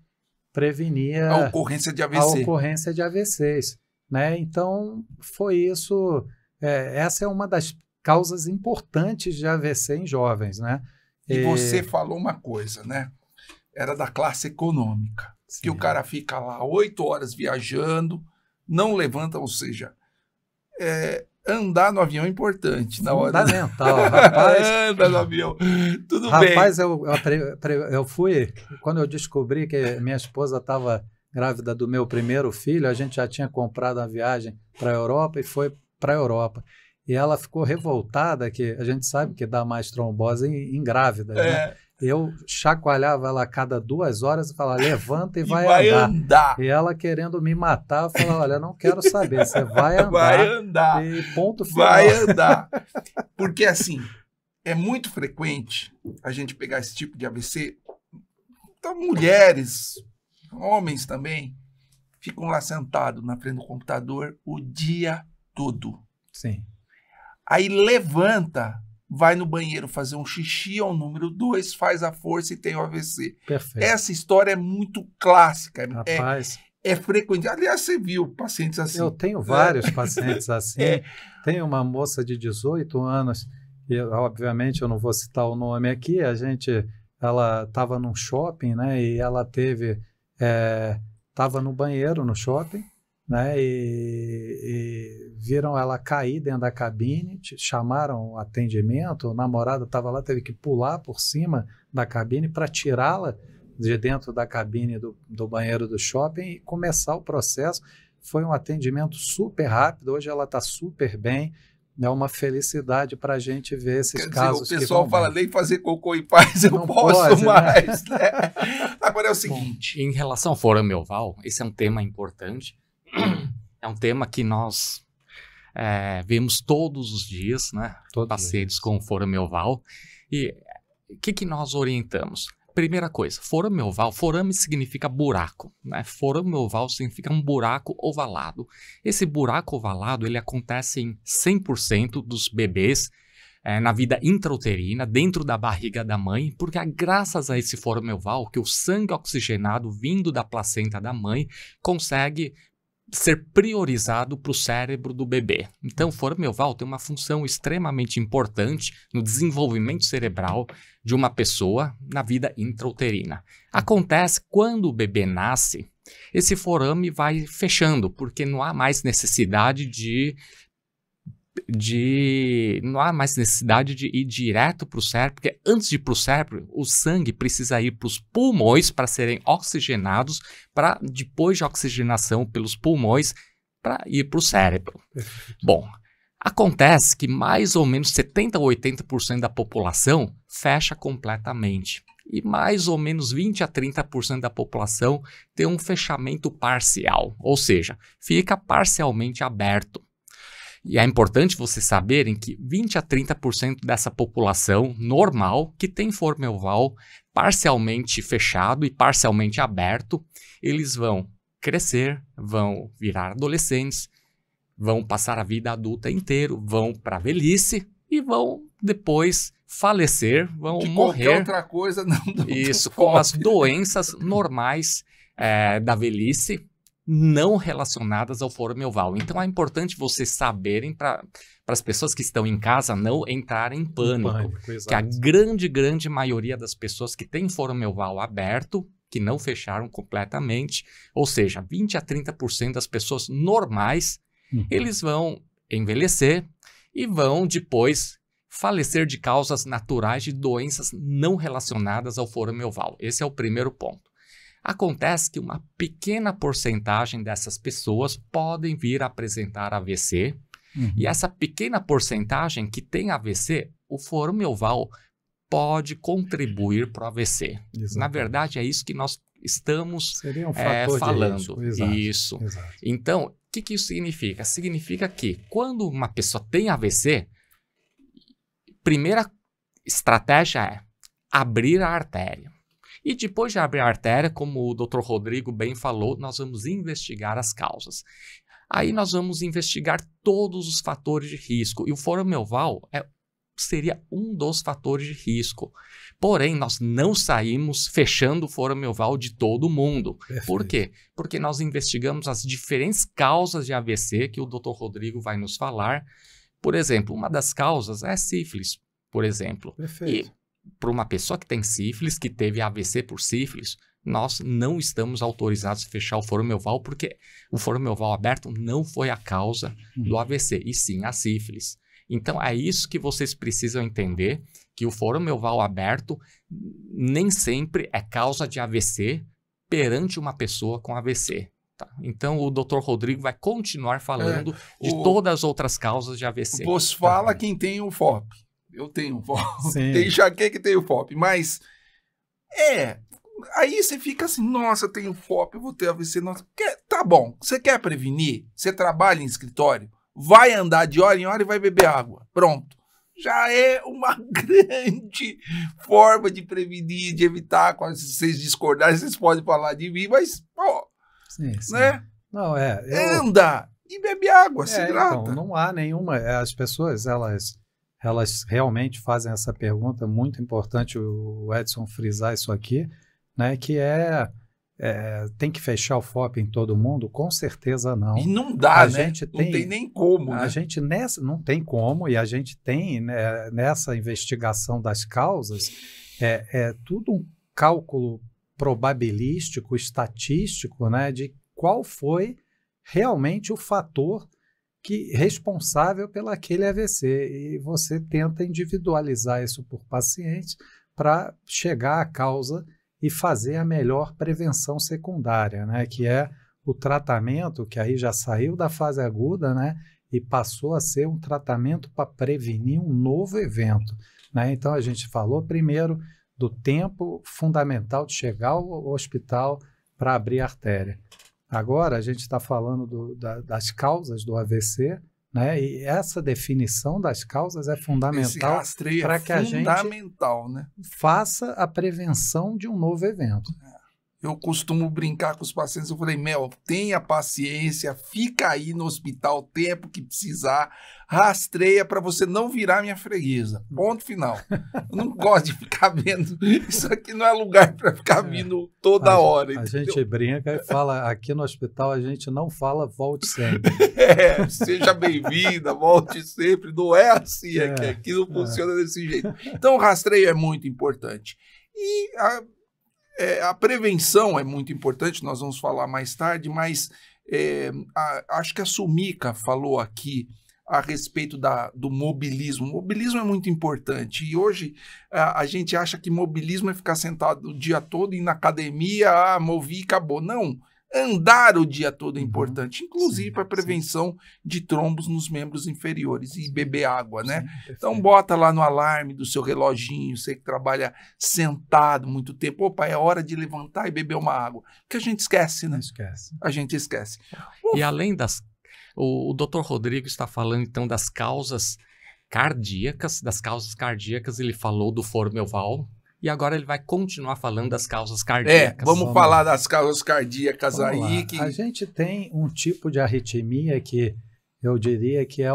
a ocorrência de AVC. A ocorrência de AVCs, né? Então, foi isso essa é uma das causas importantes de AVC em jovens, né? E você falou uma coisa, né? Era da classe econômica, Sim. que o cara fica lá 8 horas viajando, não levanta, ou seja, andar no avião é importante. Fundamental, rapaz. Anda no avião, tudo rapaz, bem. eu fui, quando eu descobri que minha esposa estava grávida do meu primeiro filho, a gente já tinha comprado a viagem para a Europa e foi para a Europa. E ela ficou revoltada, que a gente sabe que dá mais trombose em grávidas, né? Eu chacoalhava ela a cada 2 horas e falava, levanta e vai andar. E ela querendo me matar, eu falava, olha, eu não quero saber, você vai andar. Vai andar. E ponto final. Vai andar. Porque assim, é muito frequente a gente pegar esse tipo de AVC. Então, mulheres, homens também, ficam lá sentados na frente do computador o dia todo. Sim. Aí levanta, vai no banheiro fazer um xixi, é o número 2, faz a força e tem o AVC. Perfeito. Essa história é muito clássica. Rapaz, é frequente. Aliás, você viu pacientes assim. Eu tenho vários pacientes assim. Tem uma moça de 18 anos, e obviamente eu não vou citar o nome aqui, ela estava num shopping, né, e ela estava no banheiro no shopping, né, e viram ela cair dentro da cabine, chamaram o atendimento, o namorado estava lá, teve que pular por cima da cabine para tirá-la de dentro da cabine do banheiro do shopping e começar o processo. Foi um atendimento super rápido, hoje ela está super bem, é uma felicidade para a gente ver esses casos. O pessoal fala, nem fazer cocô em paz eu não posso mais. Né? Agora é o seguinte. Bom, em relação ao forame oval, esse é um tema importante. É um tema que nós vemos todos os dias, né? Pacientes com forame oval. E o que nós orientamos? Primeira coisa, forame oval, forame significa buraco, né? Forame oval significa um buraco ovalado. Esse buraco ovalado, ele acontece em 100% dos bebês na vida intrauterina, dentro da barriga da mãe, porque é graças a esse forame oval que o sangue oxigenado vindo da placenta da mãe consegue ser priorizado para o cérebro do bebê. Então, o forame oval tem uma função extremamente importante no desenvolvimento cerebral de uma pessoa na vida intrauterina. Acontece quando o bebê nasce, esse forame vai fechando, porque não há mais necessidade de ir direto para o cérebro, porque antes de ir para o cérebro, o sangue precisa ir para os pulmões para serem oxigenados, para depois de oxigenação pelos pulmões, para ir para o cérebro. Bom, acontece que mais ou menos 70% a 80% da população fecha completamente. E mais ou menos 20% a 30% da população tem um fechamento parcial, ou seja, fica parcialmente aberto. E é importante vocês saberem que 20% a 30% dessa população normal, que tem forame oval parcialmente fechado e parcialmente aberto, eles vão crescer, vão virar adolescentes, vão passar a vida adulta inteira, vão para a velhice e vão depois falecer, vão morrer. Qualquer outra coisa não. Isso, com as doenças normais da velhice, não relacionadas ao forame oval. Então é importante vocês saberem para as pessoas que estão em casa não entrarem em pânico. Que a grande maioria das pessoas que têm forame oval aberto, que não fecharam completamente, ou seja, 20% a 30% das pessoas normais, eles vão envelhecer e vão depois falecer de causas naturais de doenças não relacionadas ao forame oval. Esse é o primeiro ponto. Acontece que uma pequena porcentagem dessas pessoas podem vir a apresentar AVC, e essa pequena porcentagem que tem AVC, o forame oval pode contribuir para o AVC. Exatamente. Na verdade, é isso que nós estamos falando. Isso. Exato. Então, o que isso significa? Significa que quando uma pessoa tem AVC, primeira estratégia é abrir a artéria. E depois de abrir a artéria, como o Dr. Rodrigo bem falou, nós vamos investigar as causas. Aí nós vamos investigar todos os fatores de risco. E o forame oval seria um dos fatores de risco. Porém, nós não saímos fechando o forame oval de todo mundo. Perfeito. Por quê? Porque nós investigamos as diferentes causas de AVC, que o Dr. Rodrigo vai nos falar, Por exemplo, uma das causas é sífilis, por exemplo. Perfeito. E para uma pessoa que tem sífilis, que teve AVC por sífilis, nós não estamos autorizados a fechar o foro milval, porque o foro milval aberto não foi a causa do AVC, e sim a sífilis. Então, é isso que vocês precisam entender, que o foro milval aberto nem sempre é causa de AVC perante uma pessoa com AVC. Tá? Então, o Dr. Rodrigo vai continuar falando de todas as outras causas de AVC. Você fala quem tem o FOP. Eu tenho o FOP. Sim. Tem enxaqueca que tem o FOP. Mas, aí você fica assim, nossa, eu tenho FOP, eu vou ter AVC. Nossa. Tá bom, você quer prevenir? Você trabalha em escritório? Vai andar de hora em hora e vai beber água. Pronto. Já é uma grande forma de prevenir, de evitar. Quando vocês discordarem, vocês podem falar de mim, mas, pô, Sim. né? Não, Anda e bebe água, se hidrata. Então, não há nenhuma... As pessoas, elas realmente fazem essa pergunta, muito importante o Edson frisar isso aqui, né, que tem que fechar o FOP em todo mundo? Com certeza não. E não dá, A né? gente Não tem nem como, A né? gente não tem como, e a gente tem, né, nessa investigação das causas, tudo um cálculo probabilístico, estatístico, né, de qual foi realmente o fator responsável pelo aquele AVC. E você tenta individualizar isso por pacientes para chegar à causa e fazer a melhor prevenção secundária, né, que é o tratamento, que aí já saiu da fase aguda, né, e passou a ser um tratamento para prevenir um novo evento, né? Então, a gente falou primeiro do tempo fundamental de chegar ao hospital para abrir a artéria. Agora, a gente está falando das causas do AVC, né? E essa definição das causas é fundamental para que a gente né? faça a prevenção de um novo evento. Eu costumo brincar com os pacientes, eu falei, tenha paciência, fica aí no hospital o tempo que precisar, rastreia para você não virar minha freguesa. Ponto final. Eu não gosto de ficar vendo, isso aqui não é lugar para ficar vindo toda hora. A gente brinca e fala, aqui no hospital a gente não fala volte sempre. Seja bem-vinda, volte sempre, não é assim, aqui não funciona desse jeito. Então o rastreio é muito importante. E a prevenção é muito importante, nós vamos falar mais tarde, mas acho que a Sumica falou aqui a respeito do mobilismo. O mobilismo é muito importante e hoje a gente acha que mobilismo é ficar sentado o dia todo, ir na academia, mover e acabou. Não, andar o dia todo é importante, inclusive para prevenção de trombos nos membros inferiores e beber água, né? Sim, então bota lá no alarme do seu reloginho, você que trabalha sentado muito tempo, opa, é hora de levantar e beber uma água, porque a gente esquece, né? Esquece. A gente esquece. E além o Dr. Rodrigo está falando então das causas cardíacas, ele falou do foro milval, e agora ele vai continuar falando das causas cardíacas. Vamos falar das causas cardíacas aí. A gente tem um tipo de arritmia que eu diria que é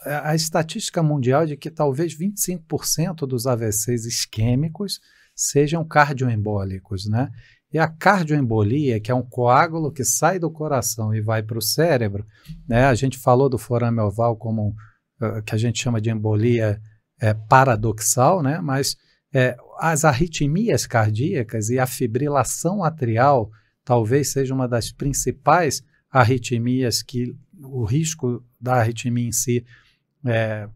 a estatística mundial é de que talvez 25% dos AVCs isquêmicos sejam cardioembólicos, né? E a cardioembolia, que é um coágulo que sai do coração e vai para o cérebro, né? A gente falou do forame oval como que a gente chama de embolia paradoxal, né? Mas as arritmias cardíacas e a fibrilação atrial talvez seja uma das principais arritmias que o risco da arritmia em si,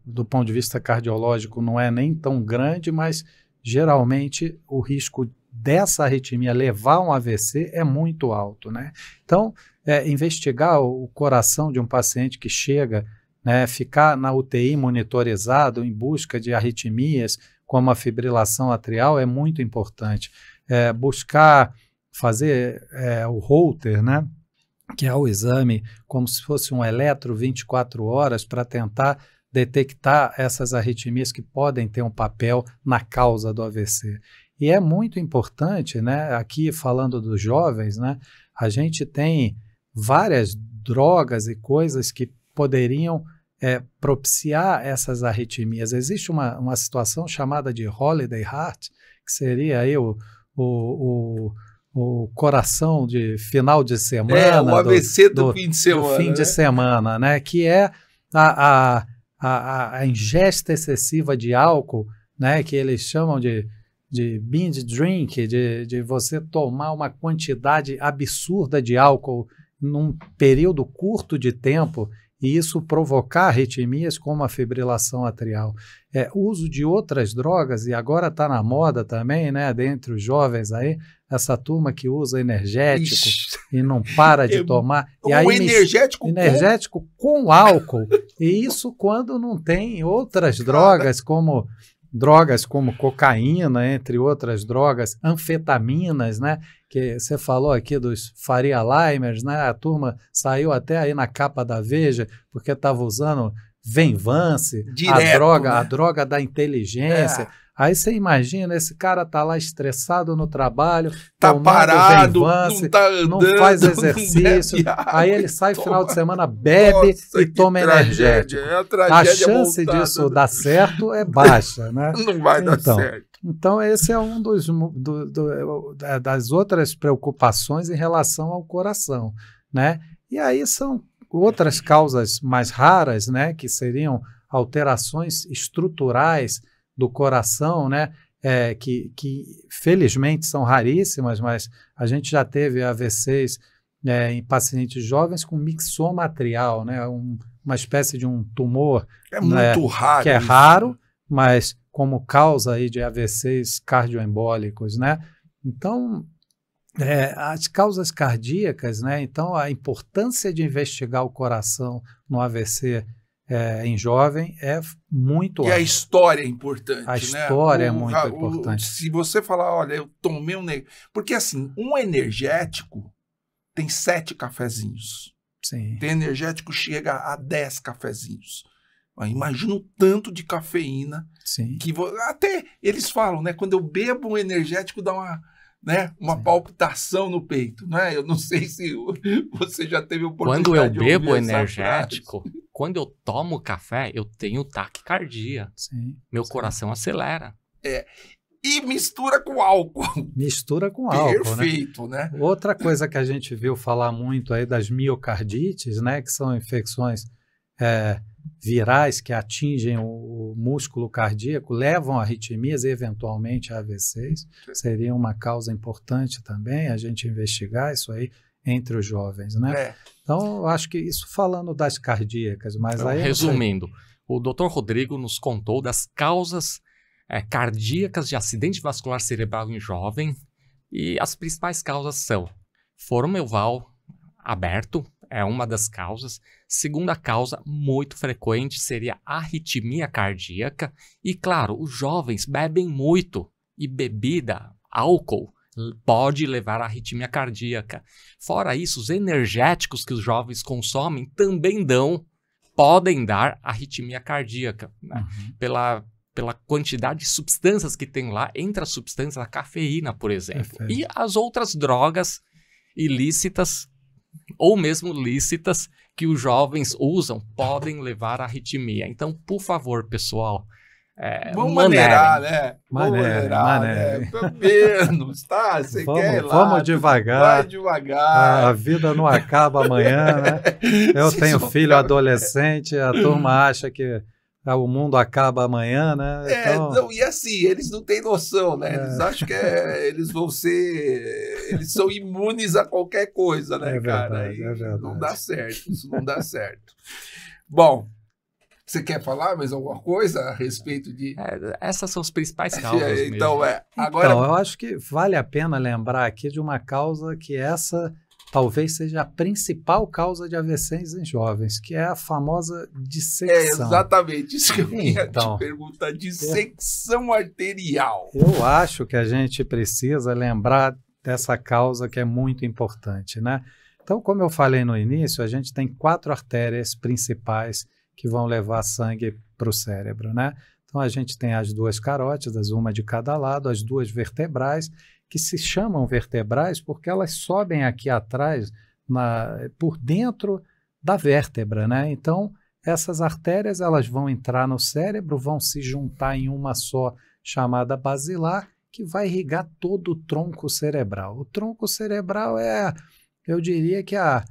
do ponto de vista cardiológico, não é nem tão grande, mas geralmente o risco dessa arritmia levar a um AVC é muito alto, né? Então, investigar o coração de um paciente que chega, né, ficar na UTI monitorizado em busca de arritmias, como a fibrilação atrial, é muito importante. Buscar fazer o Holter, né, que é o exame como se fosse um eletro 24 horas para tentar detectar essas arritmias que podem ter um papel na causa do AVC. E é muito importante, né, aqui falando dos jovens, né, a gente tem várias drogas e coisas que poderiam propiciar essas arritmias. Existe uma situação chamada de Holiday Heart, que seria aí o o coração de final de semana. O AVC do fim de semana. Do fim de semana, né? Que é a ingesta excessiva de álcool, né? Que eles chamam de binge drink, de você tomar uma quantidade absurda de álcool num período curto de tempo e isso provocar arritmias como a fibrilação atrial. Uso de outras drogas, e agora está na moda também, né, dentre os jovens aí, essa turma que usa energético e não para de tomar. E aí, energético com álcool. E isso quando não tem outras drogas como cocaína, entre outras drogas, anfetaminas, né? Que você falou aqui dos Faria Limers, né? A turma saiu até aí na capa da Veja porque estava usando Venvance, a droga da inteligência. Aí você imagina, esse cara tá lá estressado no trabalho, tá parado, Venvance, não tá andando, não faz exercício, aí ele sai final de semana, bebe e toma energético. A chance disso dar certo é baixa, né? Não vai dar certo. Então, esse é um das outras preocupações em relação ao coração, né? E aí são outras causas mais raras, né? Que seriam alterações estruturais do coração, né? Que felizmente são raríssimas, mas a gente já teve AVCs em pacientes jovens com mixoma atrial, né? Uma espécie de um tumor muito raro, que é raro, mas como causa aí de AVCs cardioembólicos, né? Então, as causas cardíacas, né? Então, a importância de investigar o coração no AVC em jovem é muito alta. E a história é importante, né? A história é muito importante. Se você falar, olha, eu tomei porque assim, um energético tem 7 cafezinhos. Sim. Tem energético que chega a 10 cafezinhos. Imagina o tanto de cafeína. Sim. Que até eles falam, né? Quando eu bebo um energético, dá uma palpitação no peito, né? Eu não sei se você já teve oportunidade. Quando eu bebo energético, quando eu tomo café, eu tenho taquicardia. Sim. Meu coração acelera. E mistura com álcool. Mistura com álcool, perfeito, né? Outra coisa que a gente viu falar muito aí das miocardites, né? Que são infecções virais que atingem o músculo cardíaco, levam a arritmias e eventualmente a AVCs. Seria uma causa importante também a gente investigar isso aí entre os jovens, né? Então, eu acho que isso falando das cardíacas, mas aí... Resumindo, o Dr. Rodrigo nos contou das causas cardíacas de acidente vascular cerebral em jovem e as principais causas são foro oval aberto, é uma das causas. Segunda causa muito frequente seria arritmia cardíaca. E claro, os jovens bebem muito e bebida, álcool, pode levar à arritmia cardíaca. Fora isso, os energéticos que os jovens consomem também podem dar arritmia cardíaca, né? Pela quantidade de substâncias que tem lá, entre as substâncias a cafeína, por exemplo. Perfeito. E as outras drogas ilícitas ou mesmo lícitas que os jovens usam podem levar à arritmia. Então, por favor, pessoal, vamos maneirar, né? Maneirem. Menos, tá? Você quer ir lá? Vamos devagar. Vai devagar. A vida não acaba amanhã, né? Eu tenho filho adolescente, a turma acha que o mundo acaba amanhã, né? Não, e assim, eles não têm noção, né? Eles acham que eles vão ser... Eles são imunes a qualquer coisa, né, cara? É verdade. Não dá certo, isso não dá certo. Bom, você quer falar mais alguma coisa a respeito de... essas são as principais causas então, mesmo. Agora... Então, eu acho que vale a pena lembrar aqui de uma causa que essa... talvez seja a principal causa de AVCs em jovens, que é a famosa dissecção. Exatamente isso que eu ia te perguntar, dissecção arterial. Eu acho que a gente precisa lembrar dessa causa que é muito importante, né? Então, como eu falei no início, a gente tem 4 artérias principais que vão levar sangue para o cérebro, né? Então, a gente tem as 2 carótidas, uma de cada lado, as 2 vertebrais, que se chamam vertebrais porque elas sobem aqui atrás, por dentro da vértebra, né? Então, essas artérias elas vão entrar no cérebro, vão se juntar em uma só chamada basilar que vai irrigar todo o tronco cerebral. O tronco cerebral eu diria que a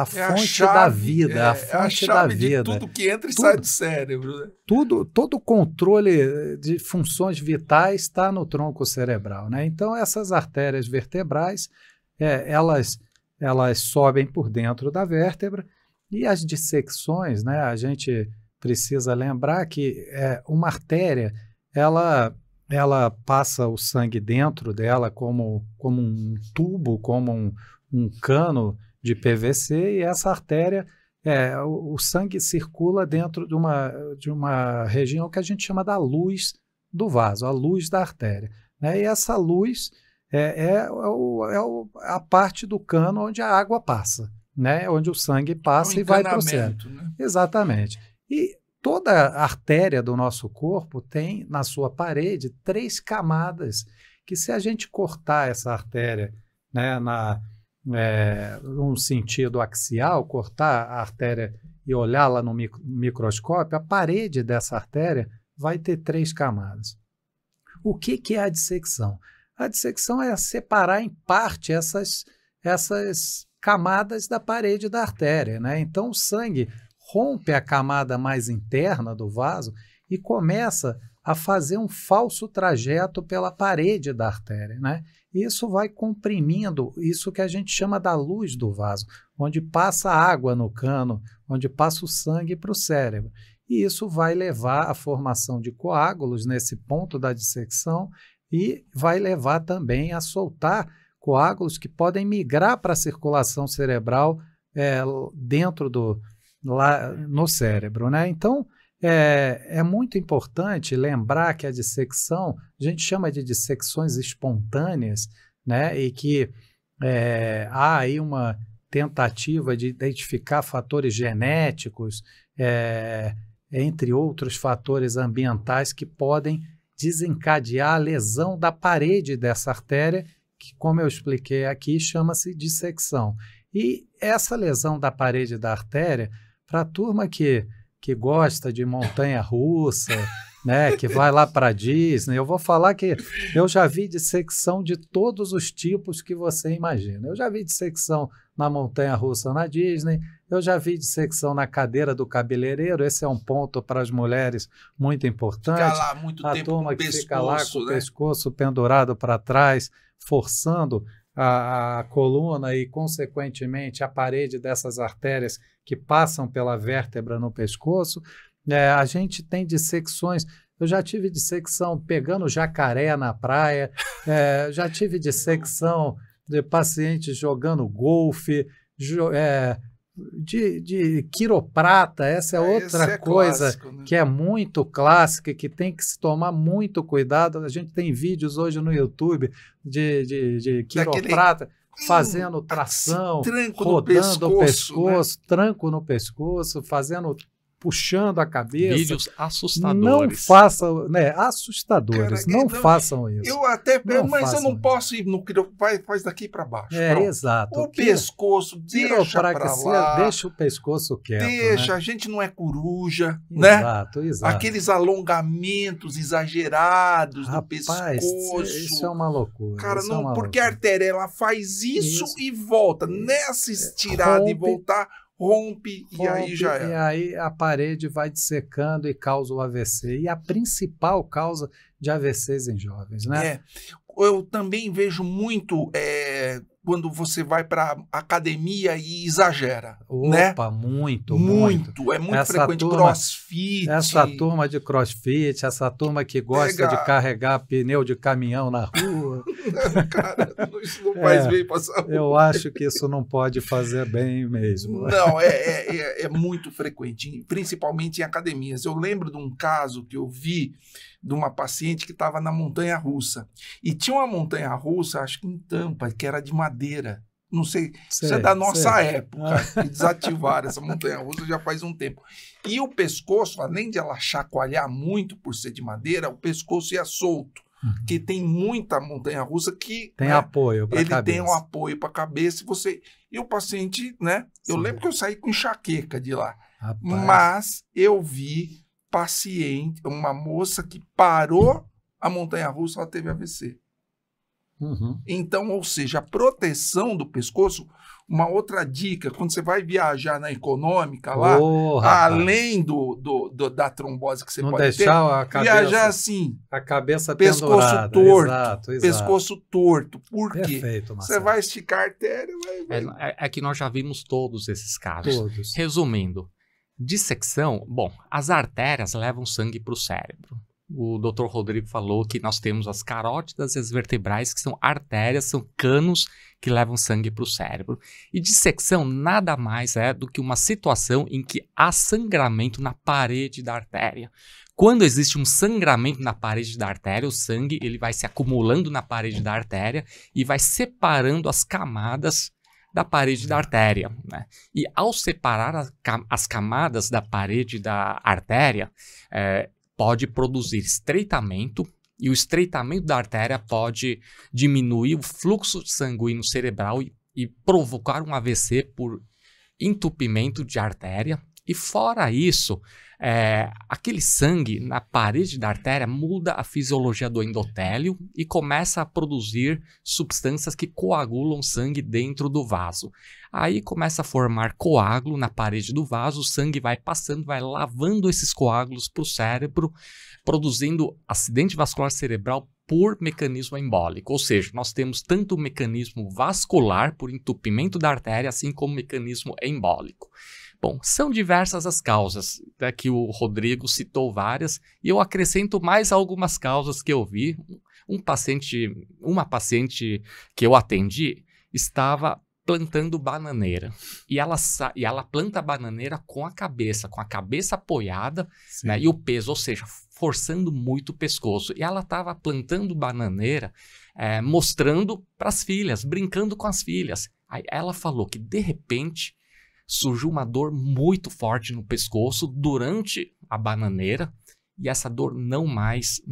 fonte chave, da vida, a fonte a chave da vida. de tudo que entra e sai do cérebro. Né? Todo o controle de funções vitais está no tronco cerebral, né? Então, essas artérias vertebrais, elas sobem por dentro da vértebra, e as dissecções, né? A gente precisa lembrar que uma artéria, ela passa o sangue dentro dela como um tubo, como um cano de PVC, e essa artéria, o sangue circula dentro de uma região que a gente chama da luz do vaso, a luz da artéria, né? E essa luz a parte do cano onde a água passa, né? Onde o sangue passa e vai para o cérebro. Né? Exatamente. E toda artéria do nosso corpo tem na sua parede 3 camadas, que se a gente cortar essa artéria, né, num sentido axial, cortar a artéria e olhá-la no microscópio, a parede dessa artéria vai ter 3 camadas. O que é a dissecção? A dissecção é separar em parte essas camadas da parede da artéria, né? Então o sangue rompe a camada mais interna do vaso e começa a fazer um falso trajeto pela parede da artéria, né? Isso vai comprimindo isso que a gente chama da luz do vaso, onde passa água no cano, onde passa o sangue para o cérebro. E isso vai levar à formação de coágulos nesse ponto da dissecção e vai levar também a soltar coágulos que podem migrar para a circulação cerebral dentro lá no cérebro, né? Então, é muito importante lembrar que a dissecção, a gente chama de dissecções espontâneas, né? E que há aí uma tentativa de identificar fatores genéticos, entre outros fatores ambientais que podem desencadear a lesão da parede dessa artéria, que, como eu expliquei aqui, chama-se dissecção. E essa lesão da parede da artéria, para a turma que gosta de montanha-russa, né, que vai lá para Disney, eu vou falar que eu já vi dissecção de todos os tipos que você imagina. Eu já vi dissecção na montanha-russa na Disney, eu já vi dissecção na cadeira do cabeleireiro, esse é um ponto para as mulheres muito importante. Ficar lá muito a tempo turma com o que pescoço, fica lá com né? o pescoço pendurado para trás, forçando a coluna e, consequentemente, a parede dessas artérias que passam pela vértebra no pescoço. A gente tem dissecções. Eu já tive dissecção pegando jacaré na praia, já tive dissecção de pacientes jogando golfe, de quiroprata. Essa é outra coisa clássico, né? que é muito clássica, que tem que se tomar muito cuidado. A gente tem vídeos hoje no YouTube de quiroprata fazendo tração, rodando o pescoço, né? Tranco no pescoço, puxando a cabeça. Vídeos assustadores. Não façam, né? Assustadores. Cara, não façam isso. Eu até Não mas eu não façam posso ir no quiroprata, faz daqui para baixo. Pronto. Exato. O pescoço deixa para lá. Deixa o pescoço quieto. Deixa, né? a gente não é coruja, Exato, né? exato. Aqueles alongamentos exagerados do Rapaz, pescoço. isso é uma loucura. Cara, isso não, é uma porque a loucura. artéria ela faz isso e volta. Nessa estirada e Rompe, voltar, rompe e aí já E é. aí a parede vai dissecando e causa o AVC. E a principal causa de AVCs em jovens, né? Eu também vejo muito quando você vai para academia e exagera. Opa, né? muito. É muito Essa frequente. turma, CrossFit. Essa turma de CrossFit, essa turma que gosta de carregar pneu de caminhão na rua. Cara, isso não faz bem para a saúde. Eu acho que isso não pode fazer bem mesmo. Não, é muito frequente, principalmente em academias. Eu lembro de um caso que eu vi de uma paciente que estava na montanha-russa. E tinha uma montanha-russa, acho que em Tampa, que era de madeira. Não sei, isso é da nossa época, que desativaram essa montanha-russa já faz um tempo. E o pescoço, além de ela chacoalhar muito por ser de madeira, o pescoço ia solto. Porque tem muita montanha-russa que... Tem apoio para a cabeça. Ele tem um apoio para a cabeça e o paciente, né? Eu lembro que eu saí com enxaqueca de lá. Rapaz. Mas eu vi uma moça que parou a montanha-russa ela teve AVC. Uhum. Então, ou seja, a proteção do pescoço, uma outra dica, quando você vai viajar na econômica lá, Rapaz. além da trombose que você Não pode ter, deixar a cabeça, viajar assim, a cabeça pescoço pendurada. torto, Exato. pescoço torto. Por quê? Perfeito, Você vai esticar a artéria, É que nós já vimos todos esses casos. Todos. Resumindo, dissecção, bom, as artérias levam sangue para o cérebro. O Dr. Rodrigo falou que nós temos as carótidas e as vertebrais, que são artérias, são canos que levam sangue para o cérebro. E dissecção nada mais é do que uma situação em que há sangramento na parede da artéria. Quando existe um sangramento na parede da artéria, o sangue ele vai se acumulando na parede da artéria e vai separando as camadas da parede da artéria, né? E ao separar as camadas da parede da artéria, pode produzir estreitamento, e o estreitamento da artéria pode diminuir o fluxo sanguíneo cerebral e provocar um AVC por entupimento de artéria. E fora isso, aquele sangue na parede da artéria muda a fisiologia do endotélio e começa a produzir substâncias que coagulam sangue dentro do vaso. Aí começa a formar coágulo na parede do vaso, o sangue vai passando, vai lavando esses coágulos para o cérebro, produzindo acidente vascular cerebral por mecanismo embólico. Ou seja, nós temos tanto o mecanismo vascular por entupimento da artéria, assim como o mecanismo embólico. Bom, são diversas as causas, que o Rodrigo citou várias, e eu acrescento mais algumas causas que eu vi. Uma paciente que eu atendi estava plantando bananeira, e ela planta a bananeira com a cabeça apoiada, né, e o peso, ou seja, forçando muito o pescoço. E ela estava plantando bananeira, mostrando para as filhas, brincando com as filhas. Aí ela falou que, de repente, surgiu uma dor muito forte no pescoço durante a bananeira, e essa dor não mais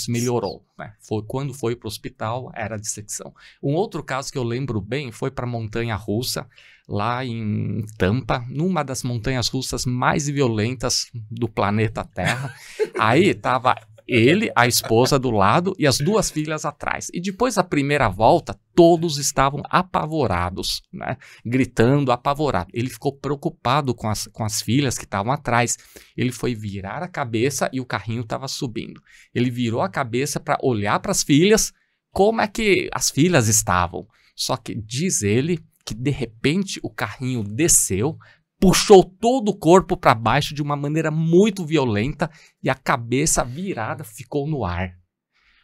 melhorou, né? Quando foi para o hospital, era dissecção. Um outro caso que eu lembro bem foi para a montanha-russa, lá em Tampa, numa das montanhas-russas mais violentas do planeta Terra. Aí estava ele, a esposa do lado e as duas filhas atrás. E depois da primeira volta, todos estavam apavorados, né? Gritando, apavorado. Ele ficou preocupado com as filhas que estavam atrás. Ele foi virar a cabeça e o carrinho estava subindo. Ele virou a cabeça para olhar para as filhas, como é que as filhas estavam. Só que diz ele que de repente o carrinho desceu, puxou todo o corpo para baixo de uma maneira muito violenta e a cabeça virada ficou no ar.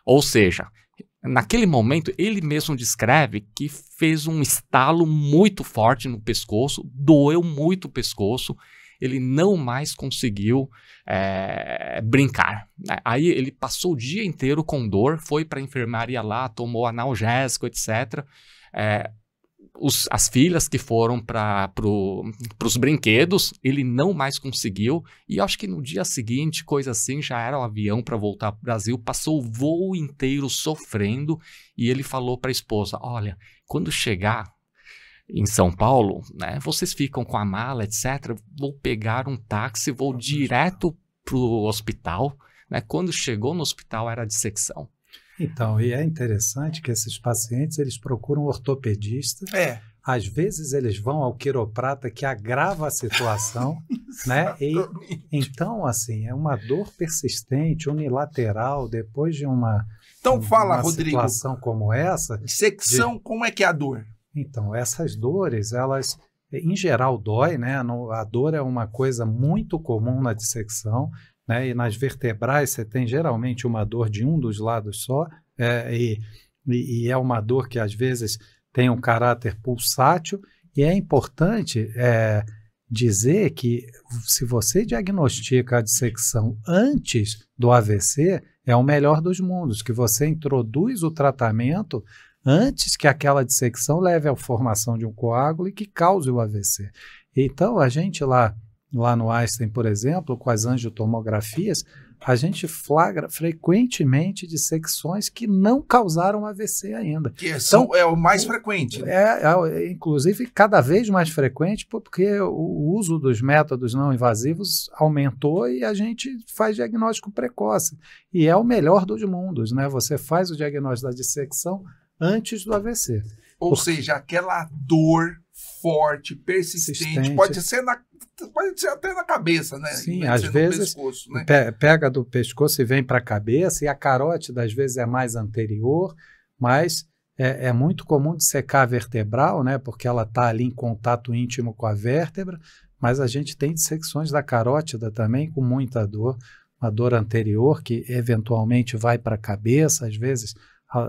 Ou seja, naquele momento ele mesmo descreve que fez um estalo muito forte no pescoço, doeu muito o pescoço, ele não mais conseguiu brincar. Aí ele passou o dia inteiro com dor, foi para a enfermaria lá, tomou analgésico, etc. As filhas que foram para os brinquedos, ele não mais conseguiu, e acho que no dia seguinte, coisa assim, já era o avião para voltar para o Brasil, passou o voo inteiro sofrendo, e ele falou para a esposa, olha, quando chegar em São Paulo, né, vocês ficam com a mala, etc, vou pegar um táxi, vou direto para o hospital, né? Quando chegou no hospital era dissecção. Então, e é interessante que esses pacientes, eles procuram um ortopedista. Às vezes eles vão ao quiroprata, que agrava a situação, né? E, então, assim, é uma dor persistente, unilateral, depois de uma Rodrigo, situação como essa. Dissecção, como é que é a dor? Então, essas dores, elas, em geral, dói, né? A dor é uma coisa muito comum na dissecção, né? E nas vertebrais você tem geralmente uma dor de um dos lados só, e é uma dor que às vezes tem um caráter pulsátil, e é importante dizer que se você diagnostica a dissecção antes do AVC, é o melhor dos mundos, que você introduz o tratamento antes que aquela dissecção leve à formação de um coágulo e que cause o AVC. Então, a gente lá no Einstein, por exemplo, com as angiotomografias, a gente flagra frequentemente dissecções que não causaram AVC ainda. Então, é o mais frequente. Né? Inclusive, cada vez mais frequente, porque o uso dos métodos não invasivos aumentou e a gente faz diagnóstico precoce. E é o melhor dos mundos, né? Você faz o diagnóstico da dissecção antes do AVC. Ou seja, aquela dor forte, persistente, pode ser até na cabeça, né? Sim, às vezes pescoço, né? Pega do pescoço e vem para a cabeça, e a carótida às vezes é mais anterior, mas é muito comum dissecar a vertebral, né? Porque ela está ali em contato íntimo com a vértebra, mas a gente tem dissecções da carótida também com muita dor, uma dor anterior que eventualmente vai para a cabeça, às vezes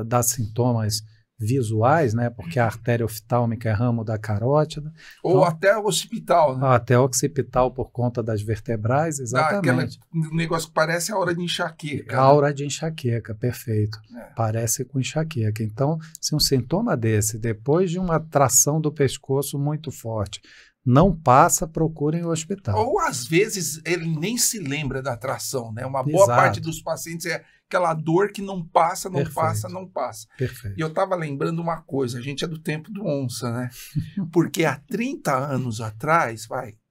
dá sintomas visuais, né? Porque a artéria oftálmica é ramo da carótida. Ou então, até occipital, né? Até occipital por conta das vertebrais, exatamente. Um negócio que parece a aura de enxaqueca. A aura de enxaqueca, perfeito. Parece com enxaqueca. Então, se um sintoma desse, depois de uma tração do pescoço muito forte, não passa, procurem o hospital. Ou, às vezes, ele nem se lembra da tração, né? Uma boa parte dos pacientes é aquela dor que não passa, não passa, não passa. Perfeito. E eu estava lembrando uma coisa, a gente é do tempo do onça, né? Porque há 30 anos atrás,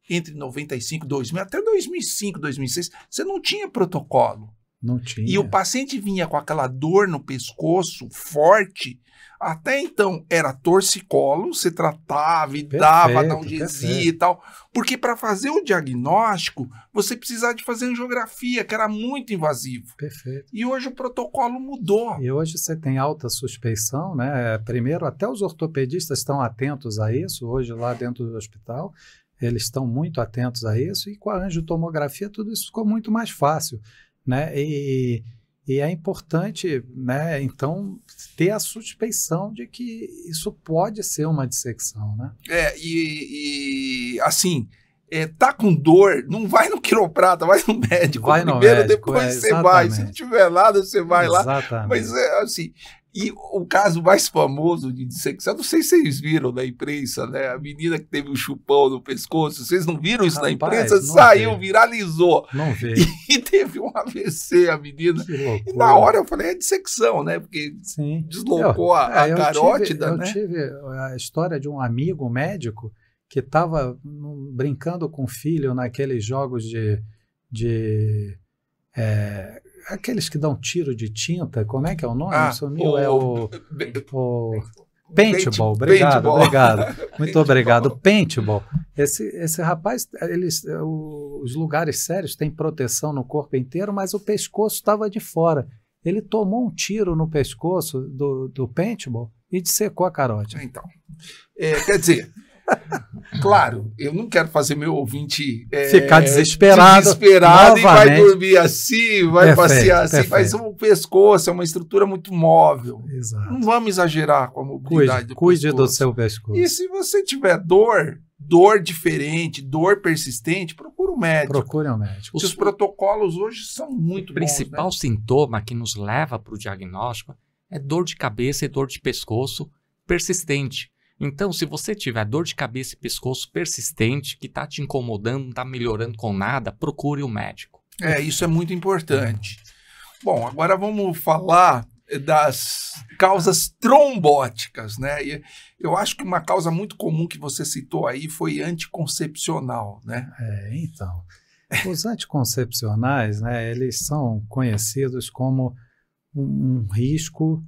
entre 95 e 2000, até 2005, 2006, você não tinha protocolo. Não tinha. E o paciente vinha com aquela dor no pescoço forte. Até então era torcicolo, você tratava e dava analgesia e tal. Porque para fazer o diagnóstico, você precisava de fazer angiografia, que era muito invasivo. Perfeito. E hoje o protocolo mudou. E hoje você tem alta suspeição, né? Primeiro, até os ortopedistas estão atentos a isso, hoje lá dentro do hospital. Eles estão muito atentos a isso. E com a angiotomografia tudo isso ficou muito mais fácil, né? E é importante, né, então, ter a suspeição de que isso pode ser uma dissecção, né? Assim, tá com dor, não vai no quiroprata, vai no médico. Vai primeiro, no médico, depois você vai. Se não tiver nada, você vai lá. Exatamente. Mas, assim... E o caso mais famoso de dissecção, não sei se vocês viram na imprensa, né? A menina que teve um chupão no pescoço, vocês não viram isso na imprensa? Saiu, viralizou. Não vi. E teve um AVC, a menina. E na hora eu falei, é dissecção, né? Porque deslocou a carótida, né? Eu tive a história de um amigo médico que estava brincando com o filho naqueles jogos aqueles que dão tiro de tinta, como é que é o nome? Paintball, obrigado. Muito obrigado. Paintball. Esse rapaz, os lugares sérios têm proteção no corpo inteiro, mas o pescoço estava de fora. Ele tomou um tiro no pescoço do paintball e dissecou a carótida. Então, quer dizer... Claro, eu não quero fazer meu ouvinte ficar desesperado e vai dormir assim, vai passear assim, mas o pescoço é uma estrutura muito móvel. Exato. Não vamos exagerar com a mobilidade do pescoço. Cuide do seu pescoço. E se você tiver dor diferente, dor persistente, procure um médico. Procure um médico. Os protocolos hoje são muito bons. O principal sintoma que nos leva para o diagnóstico é dor de cabeça e dor de pescoço persistente. Então, se você tiver dor de cabeça e pescoço persistente, que está te incomodando, não está melhorando com nada, procure um médico. Isso é muito importante. Bom, agora vamos falar das causas trombóticas, né? E eu acho que uma causa muito comum que você citou aí foi anticoncepcional, né? Então, os anticoncepcionais, né, eles são conhecidos como um risco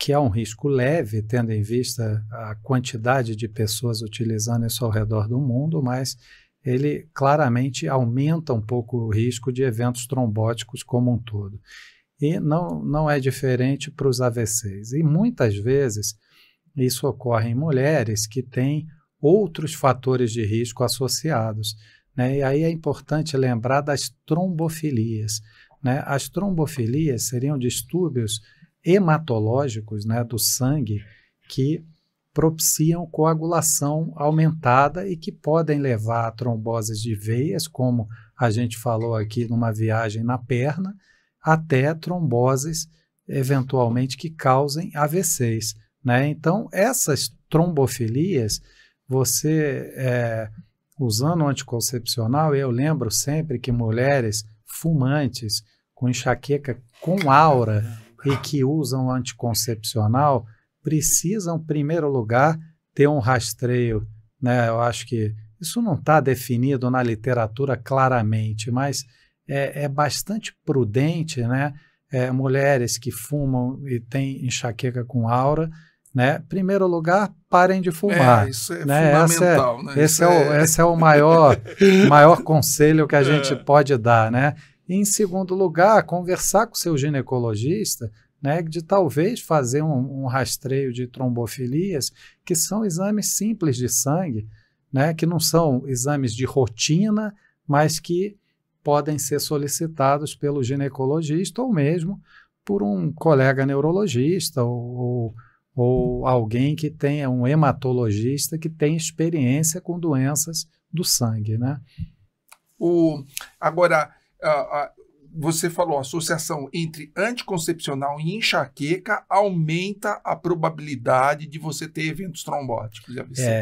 que é um risco leve, tendo em vista a quantidade de pessoas utilizando isso ao redor do mundo, mas ele claramente aumenta um pouco o risco de eventos trombóticos como um todo. E não é diferente para os AVCs. E muitas vezes isso ocorre em mulheres que têm outros fatores de risco associados, né? E aí é importante lembrar das trombofilias, né? As trombofilias seriam distúrbios hematológicos, né, do sangue que propiciam coagulação aumentada e que podem levar a tromboses de veias, como a gente falou aqui numa viagem na perna, até tromboses eventualmente que causem AVCs, né? Então, essas trombofilias, você usando o anticoncepcional, eu lembro sempre que mulheres fumantes com enxaqueca com aura e que usam anticoncepcional precisam, em primeiro lugar, ter um rastreio, né? Eu acho que isso não está definido na literatura claramente, mas é bastante prudente, né? Mulheres que fumam e têm enxaqueca com aura, né? Em primeiro lugar, parem de fumar. Isso é né? fundamental. Esse é o maior conselho que a gente pode dar, né? E, em segundo lugar, conversar com o seu ginecologista, né, de talvez fazer um rastreio de trombofilias, que são exames simples de sangue, né, que não são exames de rotina, mas que podem ser solicitados pelo ginecologista ou mesmo por um colega neurologista ou alguém que tenha um hematologista que tenha experiência com doenças do sangue, né? Agora, você falou, a associação entre anticoncepcional e enxaqueca aumenta a probabilidade de você ter eventos trombóticos.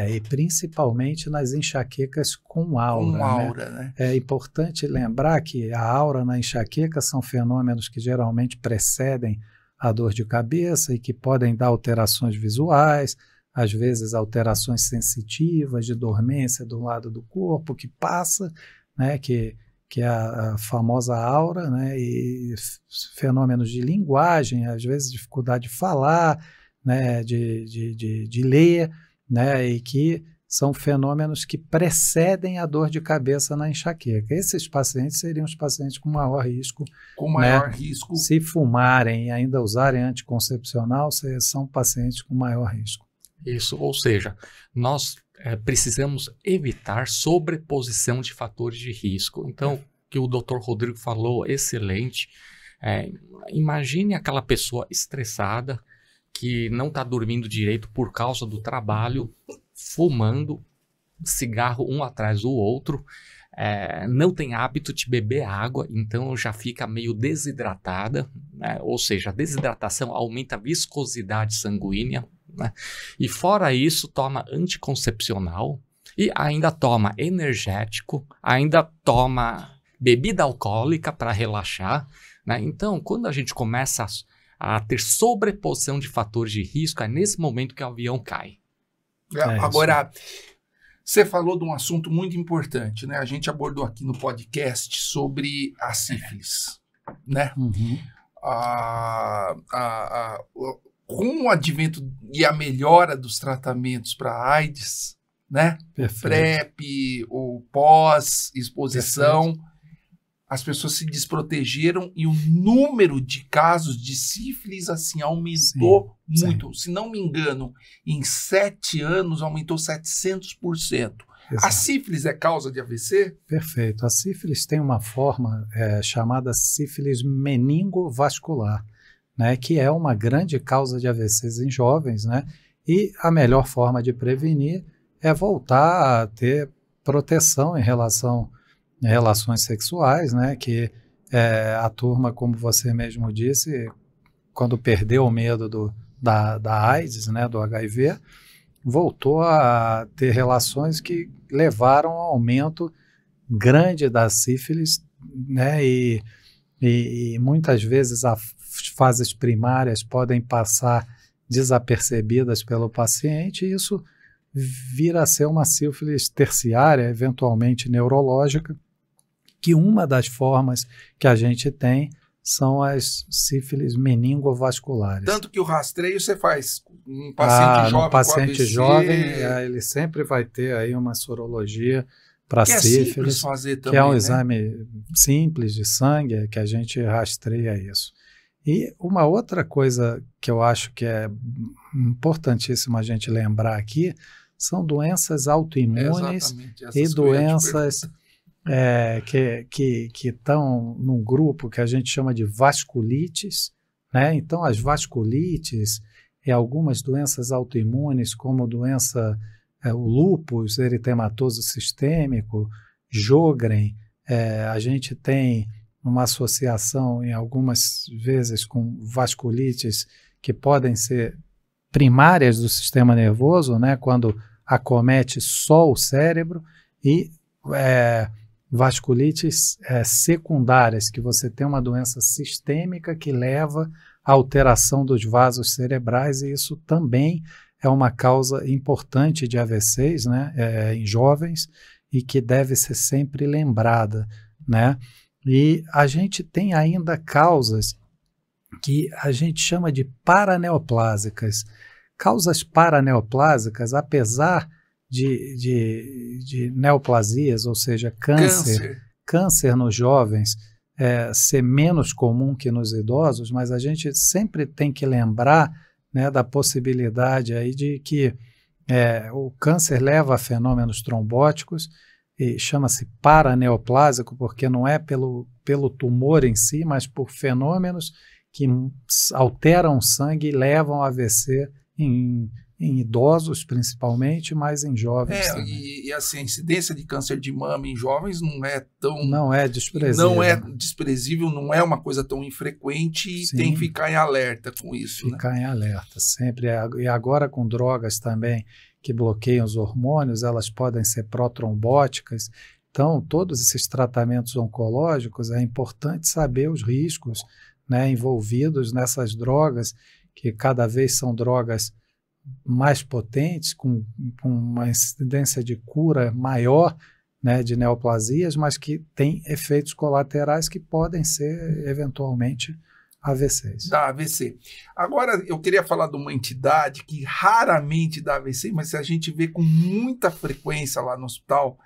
E principalmente nas enxaquecas com aura. Né? É importante lembrar que a aura na enxaqueca são fenômenos que geralmente precedem a dor de cabeça e que podem dar alterações visuais, às vezes alterações sensitivas de dormência do lado do corpo que passa, né, que é a famosa aura, né, e fenômenos de linguagem, às vezes dificuldade de falar, né, de ler, né, e que são fenômenos que precedem a dor de cabeça na enxaqueca. Esses pacientes seriam os pacientes com maior risco. Risco. Se fumarem e ainda usarem anticoncepcional, são pacientes com maior risco. Isso, ou seja, nós precisamos evitar sobreposição de fatores de risco. Então, o que o Dr. Rodrigo falou, excelente. Imagine aquela pessoa estressada que não está dormindo direito por causa do trabalho, fumando cigarro um atrás do outro, não tem hábito de beber água, então já fica meio desidratada, né? Ou seja, a desidratação aumenta a viscosidade sanguínea, né? E fora isso, toma anticoncepcional e ainda toma energético, ainda toma bebida alcoólica para relaxar, né? Então, quando a gente começa a ter sobreposição de fatores de risco, é nesse momento que o avião cai. Agora, você falou de um assunto muito importante, né? A gente abordou aqui no podcast sobre a sífilis, né? Uhum. Com o advento e a melhora dos tratamentos para AIDS, né? Perfeito. O PrEP, o pós-exposição, perfeito. As pessoas se desprotegeram e o número de casos de sífilis assim aumentou muito. Sim. Se não me engano, em 7 anos aumentou 700%. Exato. A sífilis é causa de AVC? Perfeito. A sífilis tem uma forma chamada sífilis meningovascular, né, que é uma grande causa de AVCs em jovens, né? E a melhor forma de prevenir é voltar a ter proteção em relações sexuais, né? Que a turma, como você mesmo disse, quando perdeu o medo da AIDS, né, do HIV, voltou a ter relações que levaram ao aumento grande da sífilis, né? E muitas vezes as fases primárias podem passar desapercebidas pelo paciente e isso vira a ser uma sífilis terciária, eventualmente neurológica, que uma das formas que a gente tem são as sífilis meningovasculares. Tanto que o rastreio você faz um paciente jovem. Um paciente jovem, ele sempre vai ter aí uma sorologia para sífilis, fazer também, que é um né? exame simples de sangue, que a gente rastreia isso. E uma outra coisa que eu acho que é importantíssimo a gente lembrar aqui são doenças autoimunes e doenças que estão num grupo que a gente chama de vasculites, né? Então, as vasculites e algumas doenças autoimunes, como o lúpus eritematoso sistêmico, Sjögren, a gente tem uma associação em algumas vezes com vasculites que podem ser primárias do sistema nervoso, né, quando acomete só o cérebro, e vasculites secundárias, que você tem uma doença sistêmica que leva à alteração dos vasos cerebrais, e isso também é uma causa importante de AVCs, né, em jovens, e que deve ser sempre lembrada, né? E a gente tem ainda causas que a gente chama de paraneoplásicas. Causas paraneoplásicas, apesar de neoplasias, ou seja, câncer nos jovens, ser menos comum que nos idosos, mas a gente sempre tem que lembrar, né, da possibilidade aí de que o câncer leva a fenômenos trombóticos, e chama-se paraneoplásico porque não é pelo tumor em si, mas por fenômenos que alteram o sangue e levam a AVC em idosos principalmente, mas em jovens também. E assim, a incidência de câncer de mama em jovens não é tão... Não é desprezível. Não é desprezível, não é uma coisa tão infrequente, e Sim. tem que ficar em alerta com isso. Ficar em alerta, sempre. E agora com drogas também que bloqueiam os hormônios, elas podem ser protrombóticas. Então, todos esses tratamentos oncológicos, é importante saber os riscos, né, envolvidos nessas drogas, que cada vez são drogas mais potentes, com uma incidência de cura maior, né, de neoplasias, mas que têm efeitos colaterais que podem ser, eventualmente, AVCs. Da AVC. Agora, eu queria falar de uma entidade que raramente dá AVC, mas a gente vê com muita frequência lá no hospital,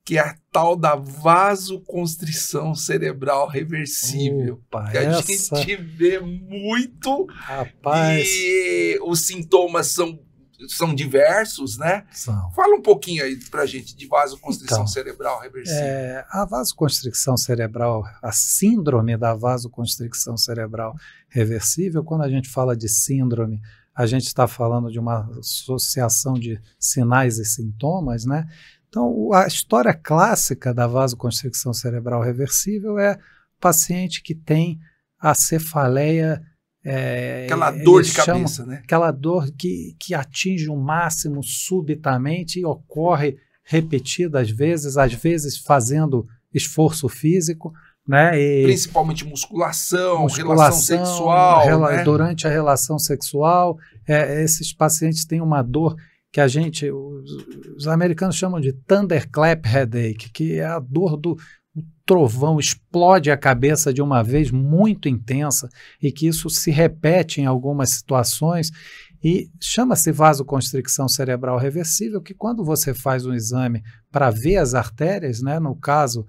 que é a tal da vasoconstrição cerebral reversível. Opa, que a gente vê muito. Rapaz. E os sintomas são diversos, né? São. Fala um pouquinho aí pra gente de vasoconstrição cerebral reversível. A vasoconstricção cerebral, a síndrome da vasoconstricção cerebral reversível, quando a gente fala de síndrome, a gente está falando de uma associação de sinais e sintomas, né? Então, a história clássica da vasoconstricção cerebral reversível é o paciente que tem a cefaleia... aquela dor de cabeça, né? Aquela dor que atinge o máximo subitamente e ocorre repetidas vezes, às vezes fazendo esforço físico, né? Principalmente musculação, relação sexual. Né? Durante a relação sexual, esses pacientes têm uma dor que os americanos chamam de thunderclap headache, que é a dor do trovão, explode a cabeça de uma vez muito intensa, e que isso se repete em algumas situações, e chama-se vasoconstricção cerebral reversível, que quando você faz um exame para ver as artérias, né, no caso,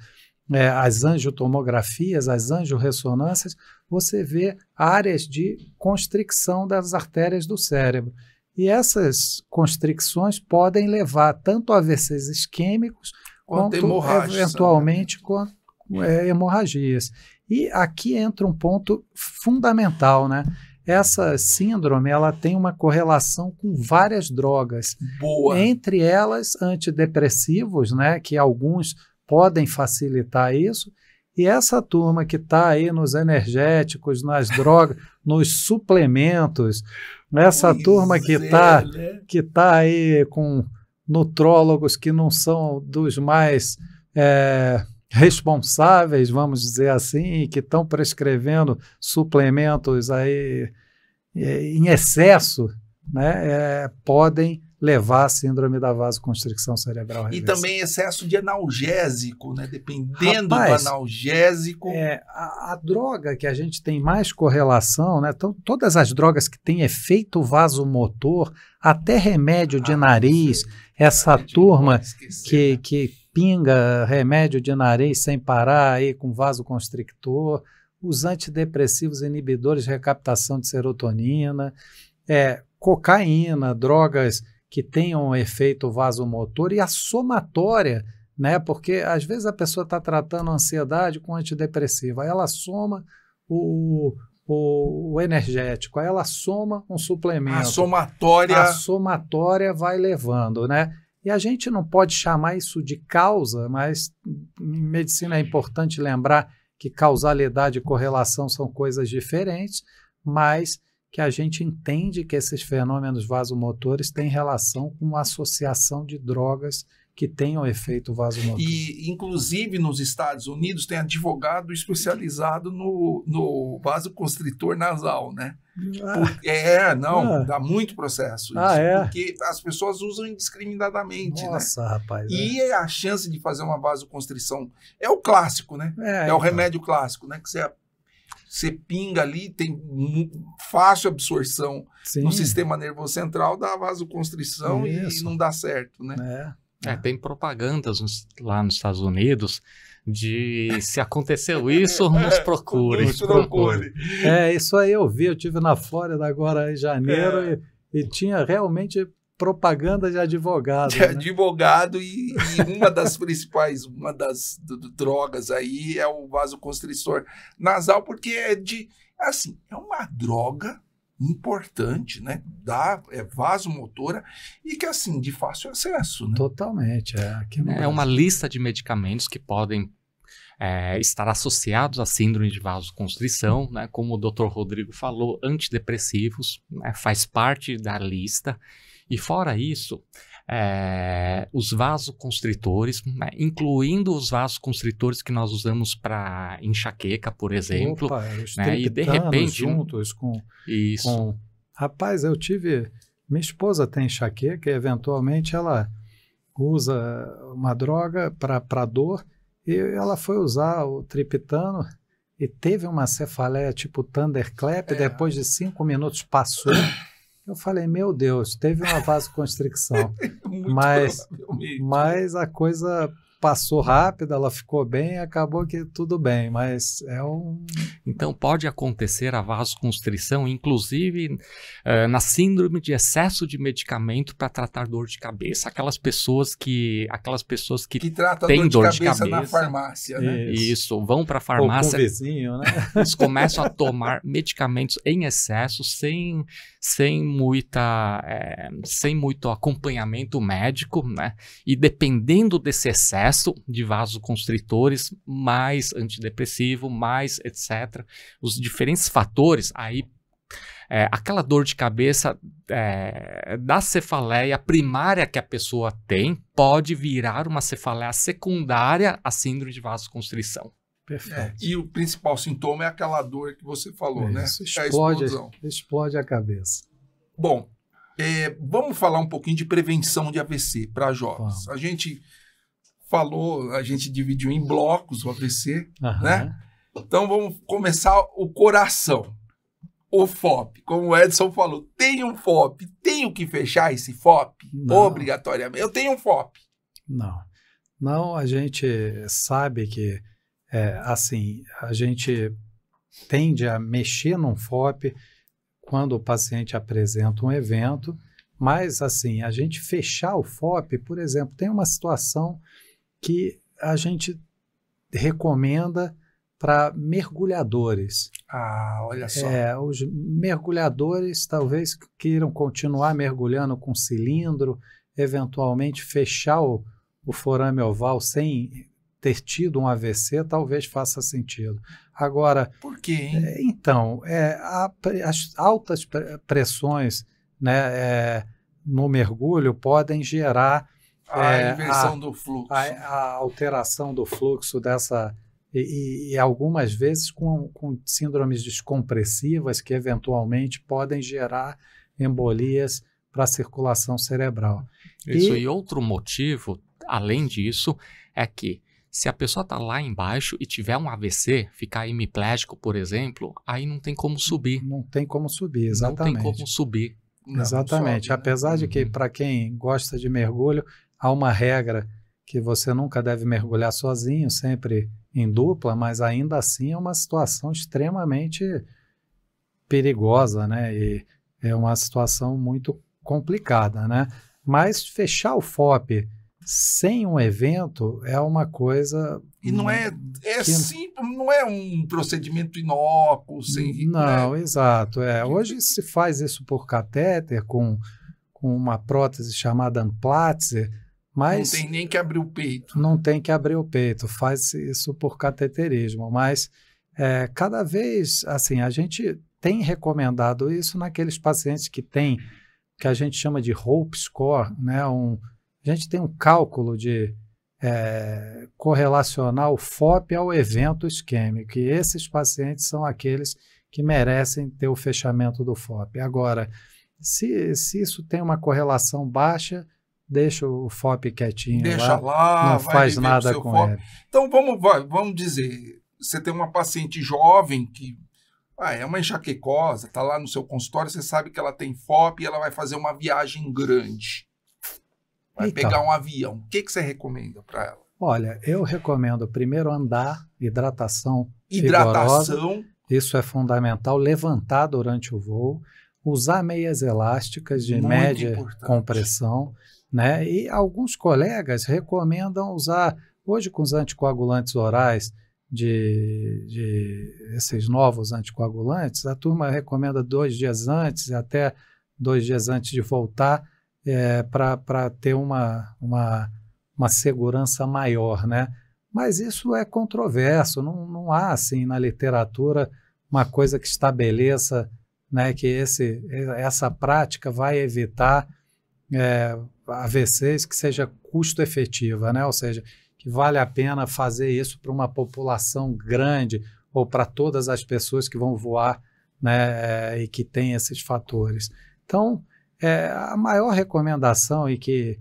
as angiotomografias, as angiorressonâncias, você vê áreas de constricção das artérias do cérebro. E essas constricções podem levar tanto a AVCs isquêmicos quanto eventualmente hemorragias. E aqui entra um ponto fundamental, né? Essa síndrome, ela tem uma correlação com várias drogas. Boa. Entre elas, antidepressivos, né? Que alguns podem facilitar isso. E essa turma que está aí nos energéticos, nas drogas, nos suplementos, essa turma que está aí com nutrólogos que não são dos mais responsáveis, vamos dizer assim, e que estão prescrevendo suplementos aí em excesso, né, podem levar à síndrome da vasoconstricção cerebral reversível. E também excesso de analgésico, né? Dependendo do analgésico. A droga que a gente tem mais correlação, né? Então, todas as drogas que têm efeito vasomotor, até remédio de nariz, essa turma que pinga remédio de nariz sem parar aí com vasoconstrictor, os antidepressivos inibidores de recaptação de serotonina, cocaína, drogas que tenham efeito vasomotor, e a somatória, né? Porque às vezes a pessoa está tratando a ansiedade com antidepressivo, aí ela soma o energético, aí ela soma um suplemento. A somatória vai levando, né? E a gente não pode chamar isso de causa, mas em medicina é importante lembrar que causalidade e correlação são coisas diferentes, mas que a gente entende que esses fenômenos vasomotores têm relação com a associação de drogas que tenham efeito vasomotor. E, inclusive, nos Estados Unidos, tem advogado especializado no vasoconstritor nasal, né? Dá muito processo isso, porque as pessoas usam indiscriminadamente, Nossa, né? rapaz. E a chance de fazer uma vasoconstrição é o clássico, né? É o remédio clássico, né? Que você pinga ali, tem fácil absorção no sistema nervoso central, dá vasoconstrição e não dá certo, né? Tem propagandas lá nos Estados Unidos de se aconteceu isso, nos procure. Isso aí eu vi, eu estive na Flórida agora em janeiro e tinha realmente propaganda de advogado. De advogado e uma das principais, drogas aí é o vasoconstritor nasal, porque é uma droga importante, né? É vasomotora e que, assim, de fácil acesso, né? Totalmente. É uma lista de medicamentos que podem estar associados à síndrome de vasoconstrição, né? Como o Dr. Rodrigo falou, antidepressivos, né? Faz parte da lista. E fora isso, os vasoconstritores, né? Incluindo os vasoconstritores que nós usamos para enxaqueca, por exemplo. Opa, os né? E de repente juntos com... Isso. Rapaz, minha esposa tem enxaqueca e eventualmente ela usa uma droga para dor e ela foi usar o triptano e teve uma cefaleia tipo thunderclap, depois de 5 minutos passou. Eu falei, meu Deus, teve uma vasoconstricção. mas a coisa passou rápido, ela ficou bem, acabou que tudo bem, mas Então pode acontecer a vasoconstrição, inclusive na síndrome de excesso de medicamento para tratar dor de cabeça. Aquelas pessoas que têm dor de cabeça na farmácia, né? Isso, vão para a farmácia. Ou com o vizinho, né? Eles começam a tomar medicamentos em excesso, sem muito acompanhamento médico, né? E dependendo desse excesso de vasoconstritores, mais antidepressivo, mais etc. Os diferentes fatores, aí aquela dor de cabeça da cefaleia primária que a pessoa tem pode virar uma cefaleia secundária à síndrome de vasoconstrição. Perfeito. E o principal sintoma é aquela dor que você falou, né? Explode a cabeça. Bom, vamos falar um pouquinho de prevenção de AVC para jovens. A gente dividiu em blocos o AVC, né? Então vamos começar o coração, o FOP. Como o Edson falou, tem um FOP, tenho que fechar esse FOP? Não. Obrigatoriamente. Eu tenho um FOP. Não, a gente sabe que, a gente tende a mexer num FOP quando o paciente apresenta um evento, mas, assim, a gente fechar o FOP, por exemplo, tem uma situação que a gente recomenda para mergulhadores. Olha só. Os mergulhadores talvez queiram continuar mergulhando com cilindro, eventualmente fechar o forame oval sem ter tido um AVC, talvez faça sentido. Agora... Por quê, hein? Então, as altas pressões, né, no mergulho podem gerar a inversão do fluxo. A alteração do fluxo dessa... E algumas vezes com síndromes descompressivas que eventualmente podem gerar embolias para a circulação cerebral. E outro motivo, além disso, é que se a pessoa está lá embaixo e tiver um AVC, ficar hemiplégico, por exemplo, aí não tem como subir. Não tem como subir, exatamente. Não tem como subir. Exatamente. Apesar de que, para quem gosta de mergulho, há uma regra que você nunca deve mergulhar sozinho, sempre em dupla, mas ainda assim é uma situação extremamente perigosa, né? E é uma situação muito complicada, né? Mas fechar o FOP sem um evento é uma coisa... E não simples, não é um procedimento inócuo, sem... Não, exato. Hoje se faz isso por catéter, com uma prótese chamada Amplatzer, mas... Não tem nem que abrir o peito. Não tem que abrir o peito, faz isso por cateterismo, mas cada vez, assim, a gente tem recomendado isso naqueles pacientes que a gente chama de HOPE score, né? a gente tem um cálculo de correlacionar o FOP ao evento isquêmico, e esses pacientes são aqueles que merecem ter o fechamento do FOP. Agora, se isso tem uma correlação baixa, deixa o FOP quietinho, deixa lá, não faz nada com FOP. ele. Então vamos dizer, você tem uma paciente jovem que é uma enxaquecosa, está lá no seu consultório, você sabe que ela tem FOP e ela vai fazer uma viagem grande. Vai pegar um avião. O que você recomenda para ela? Olha, eu recomendo primeiro andar, hidratação vigorosa. Isso é fundamental. Levantar durante o voo, usar meias elásticas de muito média importante. compressão, né? E alguns colegas recomendam usar, hoje com os anticoagulantes orais, esses novos anticoagulantes, a turma recomenda 2 dias antes, até 2 dias antes de voltar, para ter uma segurança maior, né? Mas isso é controverso, não há assim na literatura uma coisa que estabeleça, né, que essa prática vai evitar AVCs, que seja custo efetiva, né? Ou seja, que vale a pena fazer isso para uma população grande ou para todas as pessoas que vão voar, né, e que tem esses fatores. Então, a maior recomendação e que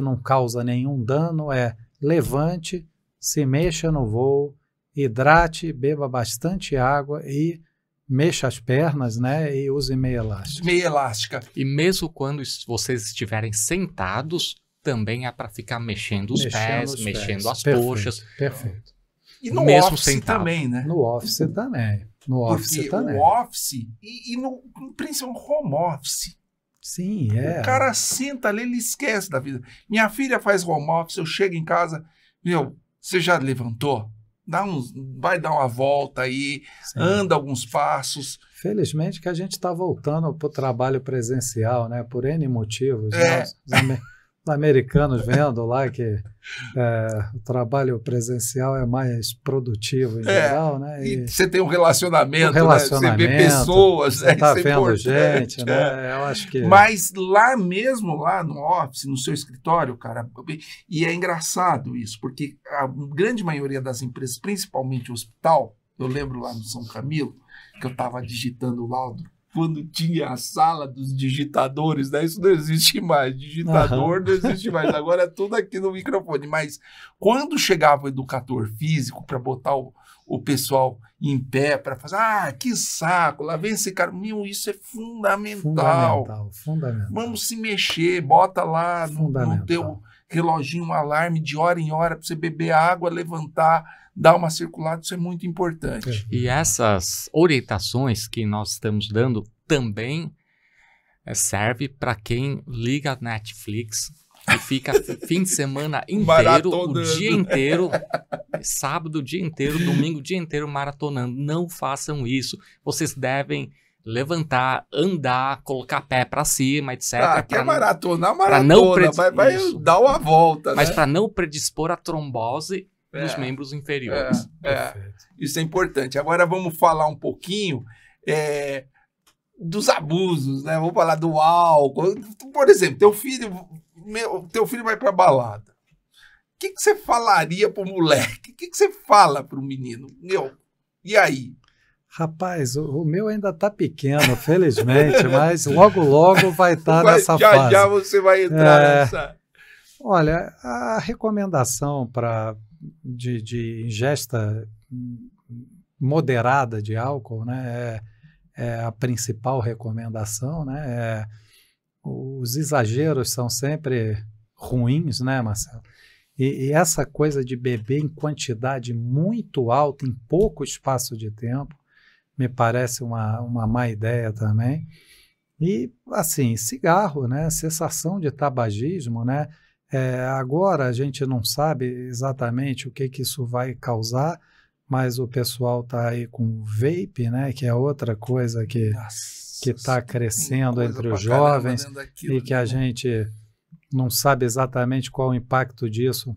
não causa nenhum dano é levante, se mexa no voo, hidrate, beba bastante água e mexa as pernas, né, e use meia elástica. Meia elástica. E mesmo quando vocês estiverem sentados, também é para ficar mexendo os pés, mexendo as coxas. Perfeito. E no mesmo office sentado. também, né? No office também. Porque o office e no principalmente home office. Sim, O cara senta ali, ele esquece da vida. Minha filha faz home office, eu chego em casa, você já levantou? Vai dar uma volta aí, sim, anda alguns passos. Felizmente que a gente está voltando para o trabalho presencial, né? Por N motivos. Né? Os americanos vendo lá que o trabalho presencial é mais produtivo em geral, né? E você tem um relacionamento, né? Você vê pessoas, você está vendo gente, né? Eu acho que... Mas lá mesmo, lá no office, no seu escritório, cara, e é engraçado isso, porque a grande maioria das empresas, principalmente o hospital, eu lembro lá no São Camilo, que eu estava digitando o laudo, quando tinha a sala dos digitadores, né? Isso não existe mais. Digitador não existe mais. Agora é tudo aqui no microfone. Mas quando chegava o educador físico para botar o pessoal em pé, para fazer, que saco, lá vem esse cara. Isso é fundamental. Fundamental. Vamos se mexer, bota lá no teu reloginho um alarme de hora em hora para você beber água, levantar, dar uma circulada, isso é muito importante. E essas orientações que nós estamos dando também serve para quem liga a Netflix e fica fim de semana inteiro, o dia inteiro, sábado o dia inteiro, domingo o dia inteiro maratonando. Não façam isso. Vocês devem levantar, andar, colocar pé para cima, etc. Quer maratonar, vai dar uma volta. Mas né? para não predispor a trombose dos membros inferiores. Isso é importante. Agora vamos falar um pouquinho dos abusos, né? Vamos falar do álcool. Por exemplo, teu filho vai para balada. O que você falaria pro moleque? O que você fala pro menino? E aí? Rapaz, o meu ainda está pequeno, felizmente, mas logo vai estar nessa fase. Já você vai entrar nessa... Olha, a recomendação de ingesta moderada de álcool, né, é a principal recomendação, né? Os exageros são sempre ruins, né, Marcelo? E essa coisa de beber em quantidade muito alta, em pouco espaço de tempo, me parece uma má ideia também. E, assim, cigarro, né? Cessação de tabagismo, né? Agora a gente não sabe exatamente o que isso vai causar, mas o pessoal está aí com vape, né? Que é outra coisa que está crescendo entre os jovens e que a gente não sabe exatamente qual o impacto disso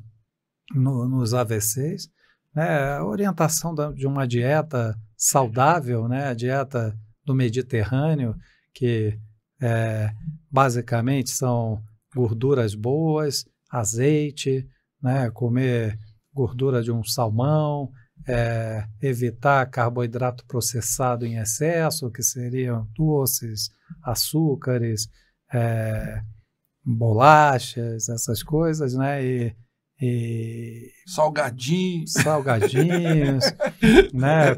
nos AVCs. A orientação de uma dieta saudável, né? A dieta do Mediterrâneo, que basicamente são gorduras boas, azeite, né? Comer gordura de um salmão, evitar carboidrato processado em excesso, que seriam doces, açúcares, bolachas, essas coisas, né? E salgadinhos, né?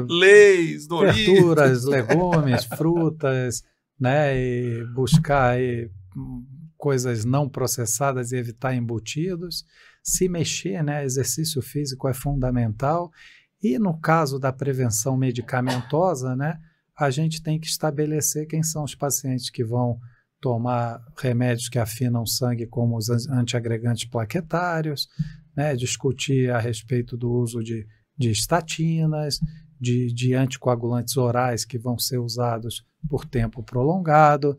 leis, Doritos, verduras, legumes, frutas, né? E buscar aí coisas não processadas e evitar embutidos. Se mexer, né? Exercício físico é fundamental. E no caso da prevenção medicamentosa, né? A gente tem que estabelecer quem são os pacientes que vão tomar remédios que afinam o sangue, como os antiagregantes plaquetários, né? Discutir a respeito do uso de estatinas, de anticoagulantes orais que vão ser usados por tempo prolongado,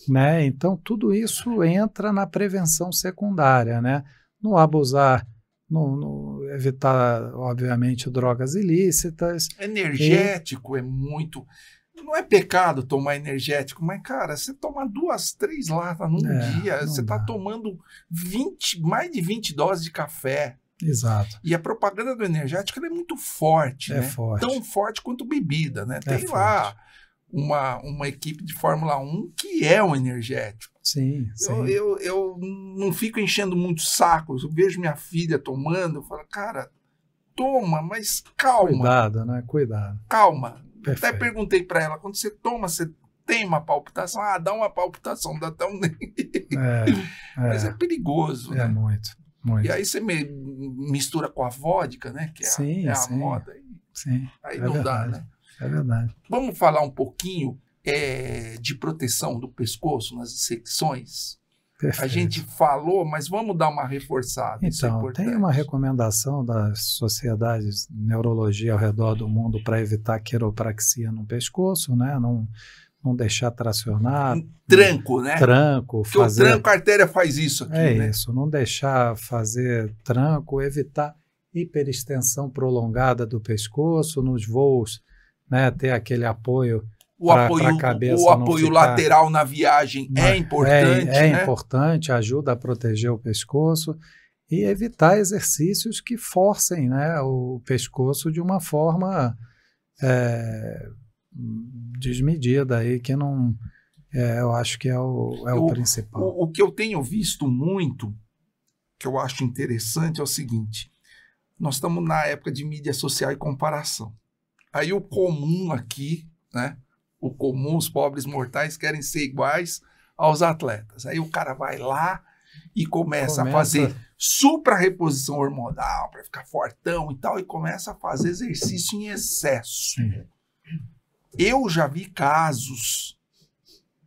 né? Então, tudo isso entra na prevenção secundária, né? Não abusar, evitar, obviamente, drogas ilícitas. Energético é muito... Não é pecado tomar energético, mas, cara, você toma 2, 3 latas num dia, você está tomando mais de 20 doses de café. Exato. E a propaganda do energético é muito forte, né? Forte. Tão forte quanto bebida, né? Tem lá uma equipe de Fórmula 1 que é um energético. Sim. Eu não fico enchendo muito saco. Eu vejo minha filha tomando, eu falo, cara, toma, mas calma. Cuidado, né? Cuidado. Calma. Perfeito. Até perguntei para ela, quando você toma, você tem uma palpitação? Ah, dá uma palpitação, dá até um... Mas é perigoso, né? Muito. E aí você mistura com a vodka, né? Que é a moda. Sim. Aí não verdade. dá, né? É verdade. Vamos falar um pouquinho de proteção do pescoço nas dissecções? Perfeito. A gente falou, mas vamos dar uma reforçada. Então, tem uma recomendação das sociedades de neurologia ao redor do mundo para evitar quiropraxia no pescoço, né? Não deixar tracionar. Tranco, né? Tranco. Porque o tranco, a artéria faz isso aqui, né? Isso, não deixar fazer tranco, evitar hiperextensão prolongada do pescoço nos voos, né? Ter aquele apoio. O apoio lateral na viagem é importante, né? Importante, ajuda a proteger o pescoço e evitar exercícios que forcem, né, o pescoço de uma forma desmedida, aí, que não, eu acho que é o principal. O que eu tenho visto muito, que eu acho interessante, é o seguinte: nós estamos na época de mídia social e comparação. Aí o comum aqui, né? O comum, os pobres mortais querem ser iguais aos atletas. Aí o cara vai lá e começa a fazer supra-reposição hormonal para ficar fortão e tal, e começa a fazer exercício em excesso. Sim. Eu já vi casos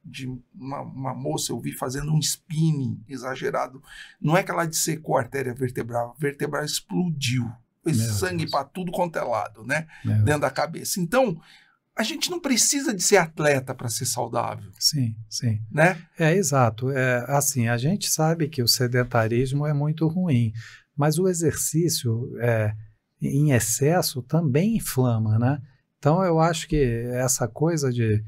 de uma moça, eu vi fazendo um spinning exagerado. Não é que ela dissecou a artéria vertebral, a vertebral explodiu. Fez sangue para tudo quanto é lado, né? Dentro da cabeça. Então, a gente não precisa de ser atleta para ser saudável. Sim. Né? Exato. Assim, a gente sabe que o sedentarismo é muito ruim, mas o exercício em excesso também inflama, né? Então, eu acho que essa coisa de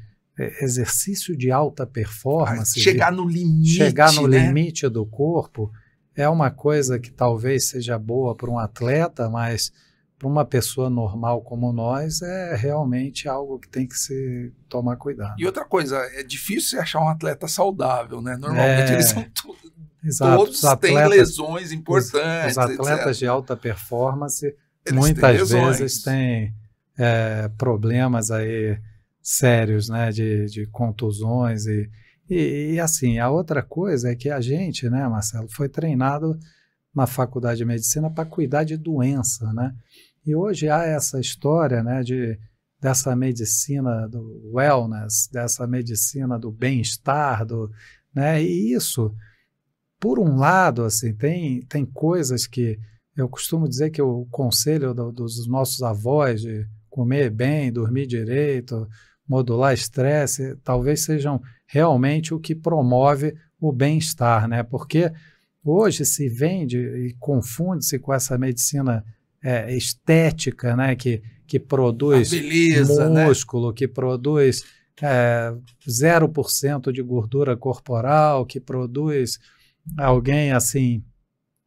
exercício de alta performance... Chegar no limite, chegar no limite do corpo é uma coisa que talvez seja boa para um atleta, mas... para uma pessoa normal como nós, é realmente algo que tem que se tomar cuidado. E outra coisa, é difícil você achar um atleta saudável, né? Normalmente eles são todos têm lesões importantes. Os atletas etc. de alta performance, muitas vezes têm problemas aí sérios, né? De contusões e assim, a outra coisa é que a gente, né, Marcelo, foi treinado na faculdade de medicina para cuidar de doença, né? E hoje há essa história, né, dessa medicina do wellness, dessa medicina do bem-estar, né? E isso, por um lado, assim, tem coisas que eu costumo dizer que o conselho dos nossos avós de comer bem, dormir direito, modular estresse, talvez sejam realmente o que promove o bem-estar, né? Porque hoje se vende e confunde-se com essa medicina estética, né? Que produz beleza, músculo, né? Que produz 0% de gordura corporal, que produz alguém assim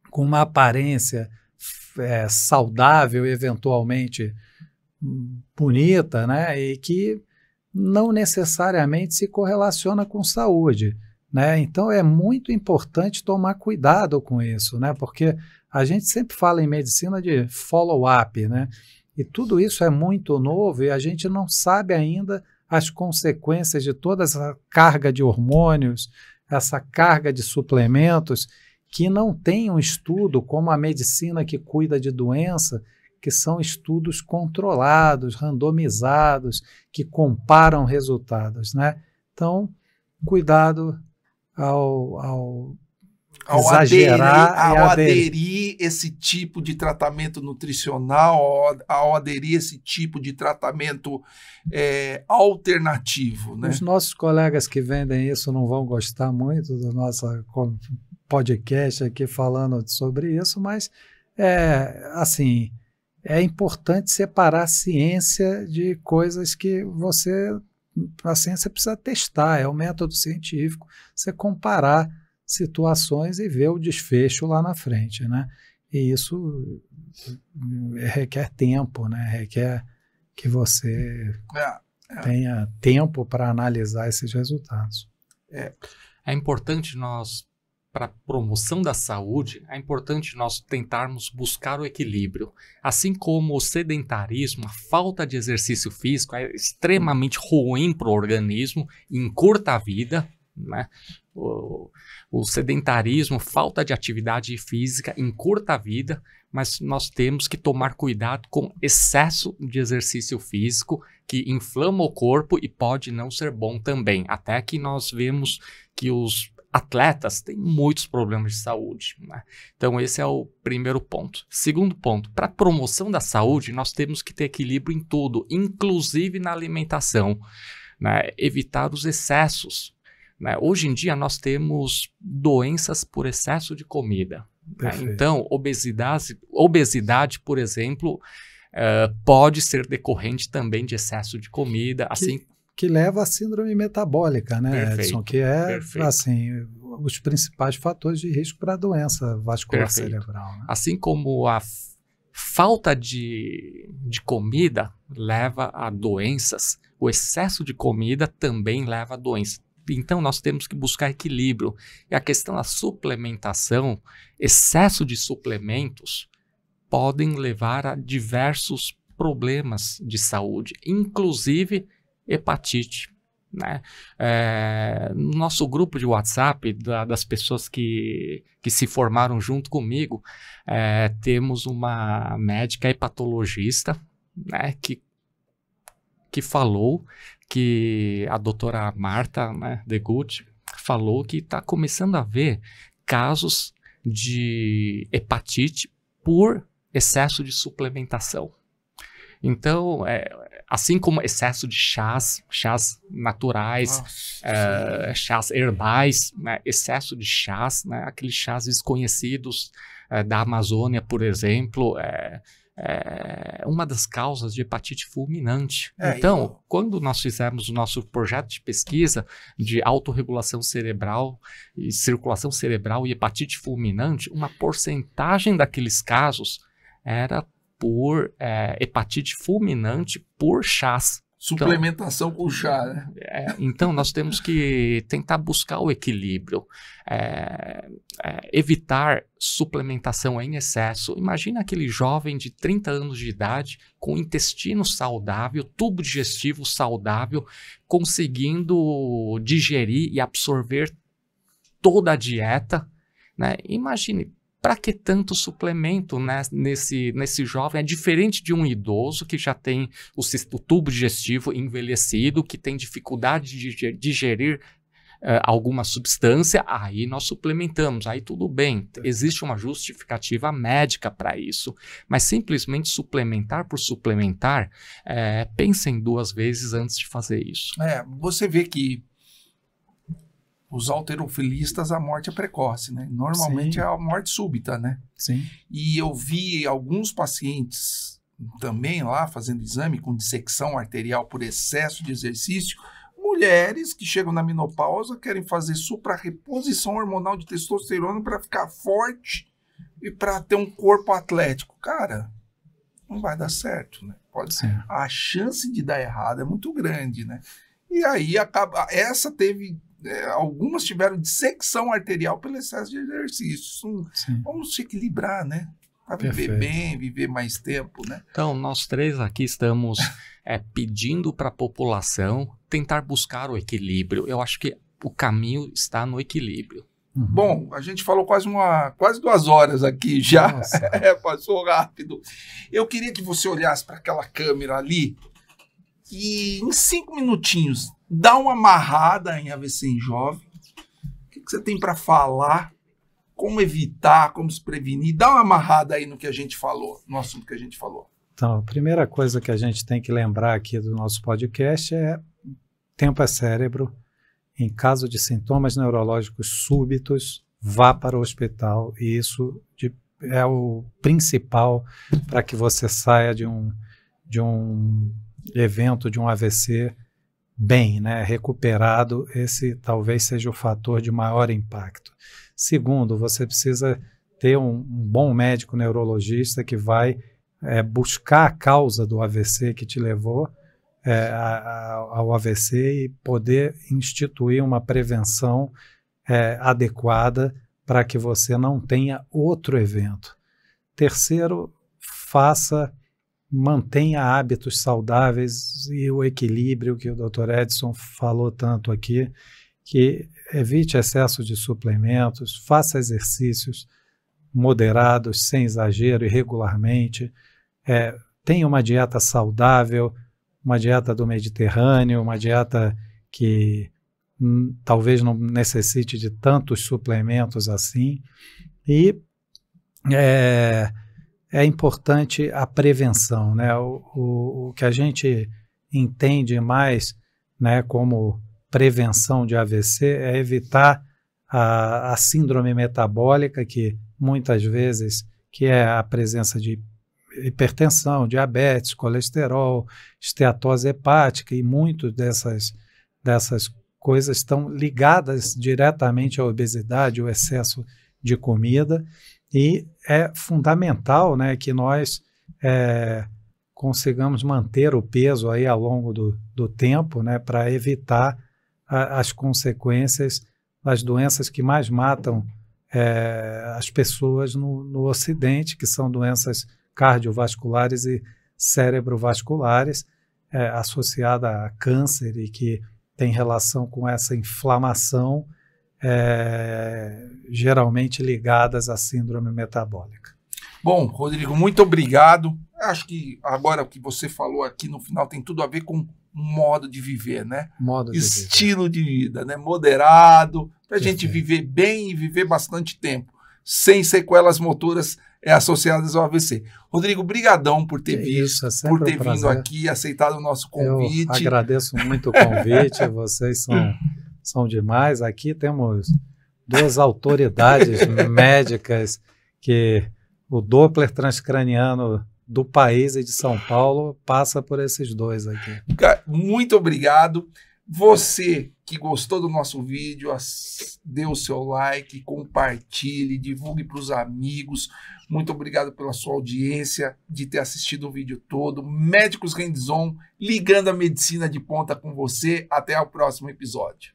com uma aparência saudável, eventualmente bonita, né? E que não necessariamente se correlaciona com saúde, né? Então é muito importante tomar cuidado com isso, né? Porque a gente sempre fala em medicina de follow-up, né? E tudo isso é muito novo e a gente não sabe ainda as consequências de toda essa carga de hormônios, essa carga de suplementos, que não tem um estudo como a medicina que cuida de doença, que são estudos controlados, randomizados, que comparam resultados, né? Então, cuidado ao exagerar ao aderir esse tipo de tratamento nutricional, ao aderir esse tipo de tratamento alternativo, né? Os nossos colegas que vendem isso não vão gostar muito do nosso podcast aqui falando sobre isso, mas assim, é importante separar a ciência de coisas que a ciência precisa testar, é o método científico, você comparar situações e ver o desfecho lá na frente, né? E isso requer tempo, né? Requer que você tenha tempo para analisar esses resultados. É importante para a promoção da saúde, é importante nós tentarmos buscar o equilíbrio. Assim como o sedentarismo, a falta de exercício físico é extremamente ruim para o organismo, encurta a vida, né? O sedentarismo, falta de atividade física, encurta a vida, mas nós temos que tomar cuidado com excesso de exercício físico, que inflama o corpo e pode não ser bom também. Até que nós vemos que os atletas têm muitos problemas de saúde, né? Então esse é o primeiro ponto. Segundo ponto, para a promoção da saúde, nós temos que ter equilíbrio em tudo, inclusive na alimentação, né? Evitar os excessos. Hoje em dia nós temos doenças por excesso de comida. Então, obesidade, por exemplo, pode ser decorrente também de excesso de comida. Que leva à síndrome metabólica, né, Perfeito, Edson? Que é, perfeito. Assim, os principais fatores de risco para a doença vascular cerebral. Né? Assim como a falta de comida leva a doenças, o excesso de comida também leva a doenças. Então, nós temos que buscar equilíbrio. E a questão da suplementação, excesso de suplementos, podem levar a diversos problemas de saúde, inclusive hepatite, né? No nosso grupo de WhatsApp, das pessoas que se formaram junto comigo, temos uma médica hepatologista, né, que falou que a doutora Marta, né, Degutti, falou que está começando a ver casos de hepatite por excesso de suplementação. Então, assim como excesso de chás naturais, chás herbais, né, excesso de chás, né, aqueles chás desconhecidos da Amazônia, por exemplo, uma das causas de hepatite fulminante. Então, quando nós fizemos o nosso projeto de pesquisa de autorregulação cerebral e circulação cerebral e hepatite fulminante, uma porcentagem daqueles casos era por hepatite fulminante por chás. Suplementação com chá, né? Então, nós temos que tentar buscar o equilíbrio, evitar suplementação em excesso. Imagina aquele jovem de 30 anos de idade com intestino saudável, tubo digestivo saudável, conseguindo digerir e absorver toda a dieta, né? Imagine, para que tanto suplemento, né, nesse jovem? É diferente de um idoso que já tem o tubo digestivo envelhecido, que tem dificuldade de digerir alguma substância, aí nós suplementamos, aí tudo bem, existe uma justificativa médica para isso, mas simplesmente suplementar por suplementar, pensem 2 vezes antes de fazer isso. Você vê que os halterofilistas, a morte é precoce, né? Normalmente é a morte súbita, né? Sim. E eu vi alguns pacientes também lá fazendo exame com dissecção arterial por excesso de exercício, mulheres que chegam na menopausa querem fazer suprarreposição hormonal de testosterona para ficar forte e para ter um corpo atlético. Cara, não vai dar certo, né? A chance de dar errado é muito grande, né? E aí algumas tiveram dissecção arterial pelo excesso de exercício. Vamos se equilibrar, né? Para viver bem, viver mais tempo, né? Então, nós três aqui estamos pedindo para a população tentar buscar o equilíbrio. Eu acho que o caminho está no equilíbrio. Bom, a gente falou quase 2 horas aqui já. Passou rápido. Eu queria que você olhasse para aquela câmera ali e em 5 minutinhos dá uma amarrada em AVC em jovem. O que você tem para falar? Como evitar, como se prevenir? Dá uma amarrada aí no que a gente falou, no assunto que a gente falou. Então, a primeira coisa que a gente tem que lembrar aqui do nosso podcast é tempo é cérebro. Em caso de sintomas neurológicos súbitos, vá para o hospital. E isso é o principal para que você saia de um evento, de um AVC bem, né, recuperado. Esse talvez seja o fator de maior impacto. Segundo, você precisa ter um bom médico neurologista que vai buscar a causa do AVC que te levou ao AVC e poder instituir uma prevenção adequada para que você não tenha outro evento. Terceiro, mantenha hábitos saudáveis e o equilíbrio que o Dr. Edson falou tanto aqui, que evite excesso de suplementos, faça exercícios moderados, sem exagero e regularmente, tenha uma dieta saudável, uma dieta do Mediterrâneo, uma dieta que talvez não necessite de tantos suplementos assim. E é importante a prevenção, né? O que a gente entende mais, né, como prevenção de AVC é evitar a síndrome metabólica, que muitas vezes que é a presença de hipertensão, diabetes, colesterol, esteatose hepática, e muitas dessas coisas estão ligadas diretamente à obesidade, ao excesso de comida, e é fundamental, né, que nós consigamos manter o peso aí ao longo do tempo, né, para evitar as consequências das doenças que mais matam as pessoas no Ocidente, que são doenças cardiovasculares e cerebrovasculares, associada a câncer e que tem relação com essa inflamação, geralmente ligadas à síndrome metabólica. Bom, Rodrigo, muito obrigado. Acho que agora o que você falou aqui no final tem tudo a ver com modo de viver, né? Estilo de vida, né? Moderado, para a gente viver bem e viver bastante tempo, sem sequelas motoras associadas ao AVC. Rodrigo, brigadão por ter vindo aqui, aceitado o nosso convite. Eu agradeço muito o convite, vocês são demais. Aqui temos 2 autoridades médicas, que o Doppler transcraniano do país e de São Paulo passa por esses 2 aqui. Muito obrigado. Você que gostou do nosso vídeo, dê o seu like, compartilhe, divulgue para os amigos. Muito obrigado pela sua audiência, de ter assistido o vídeo todo. Médicos Hands-On, ligando a medicina de ponta com você. Até o próximo episódio.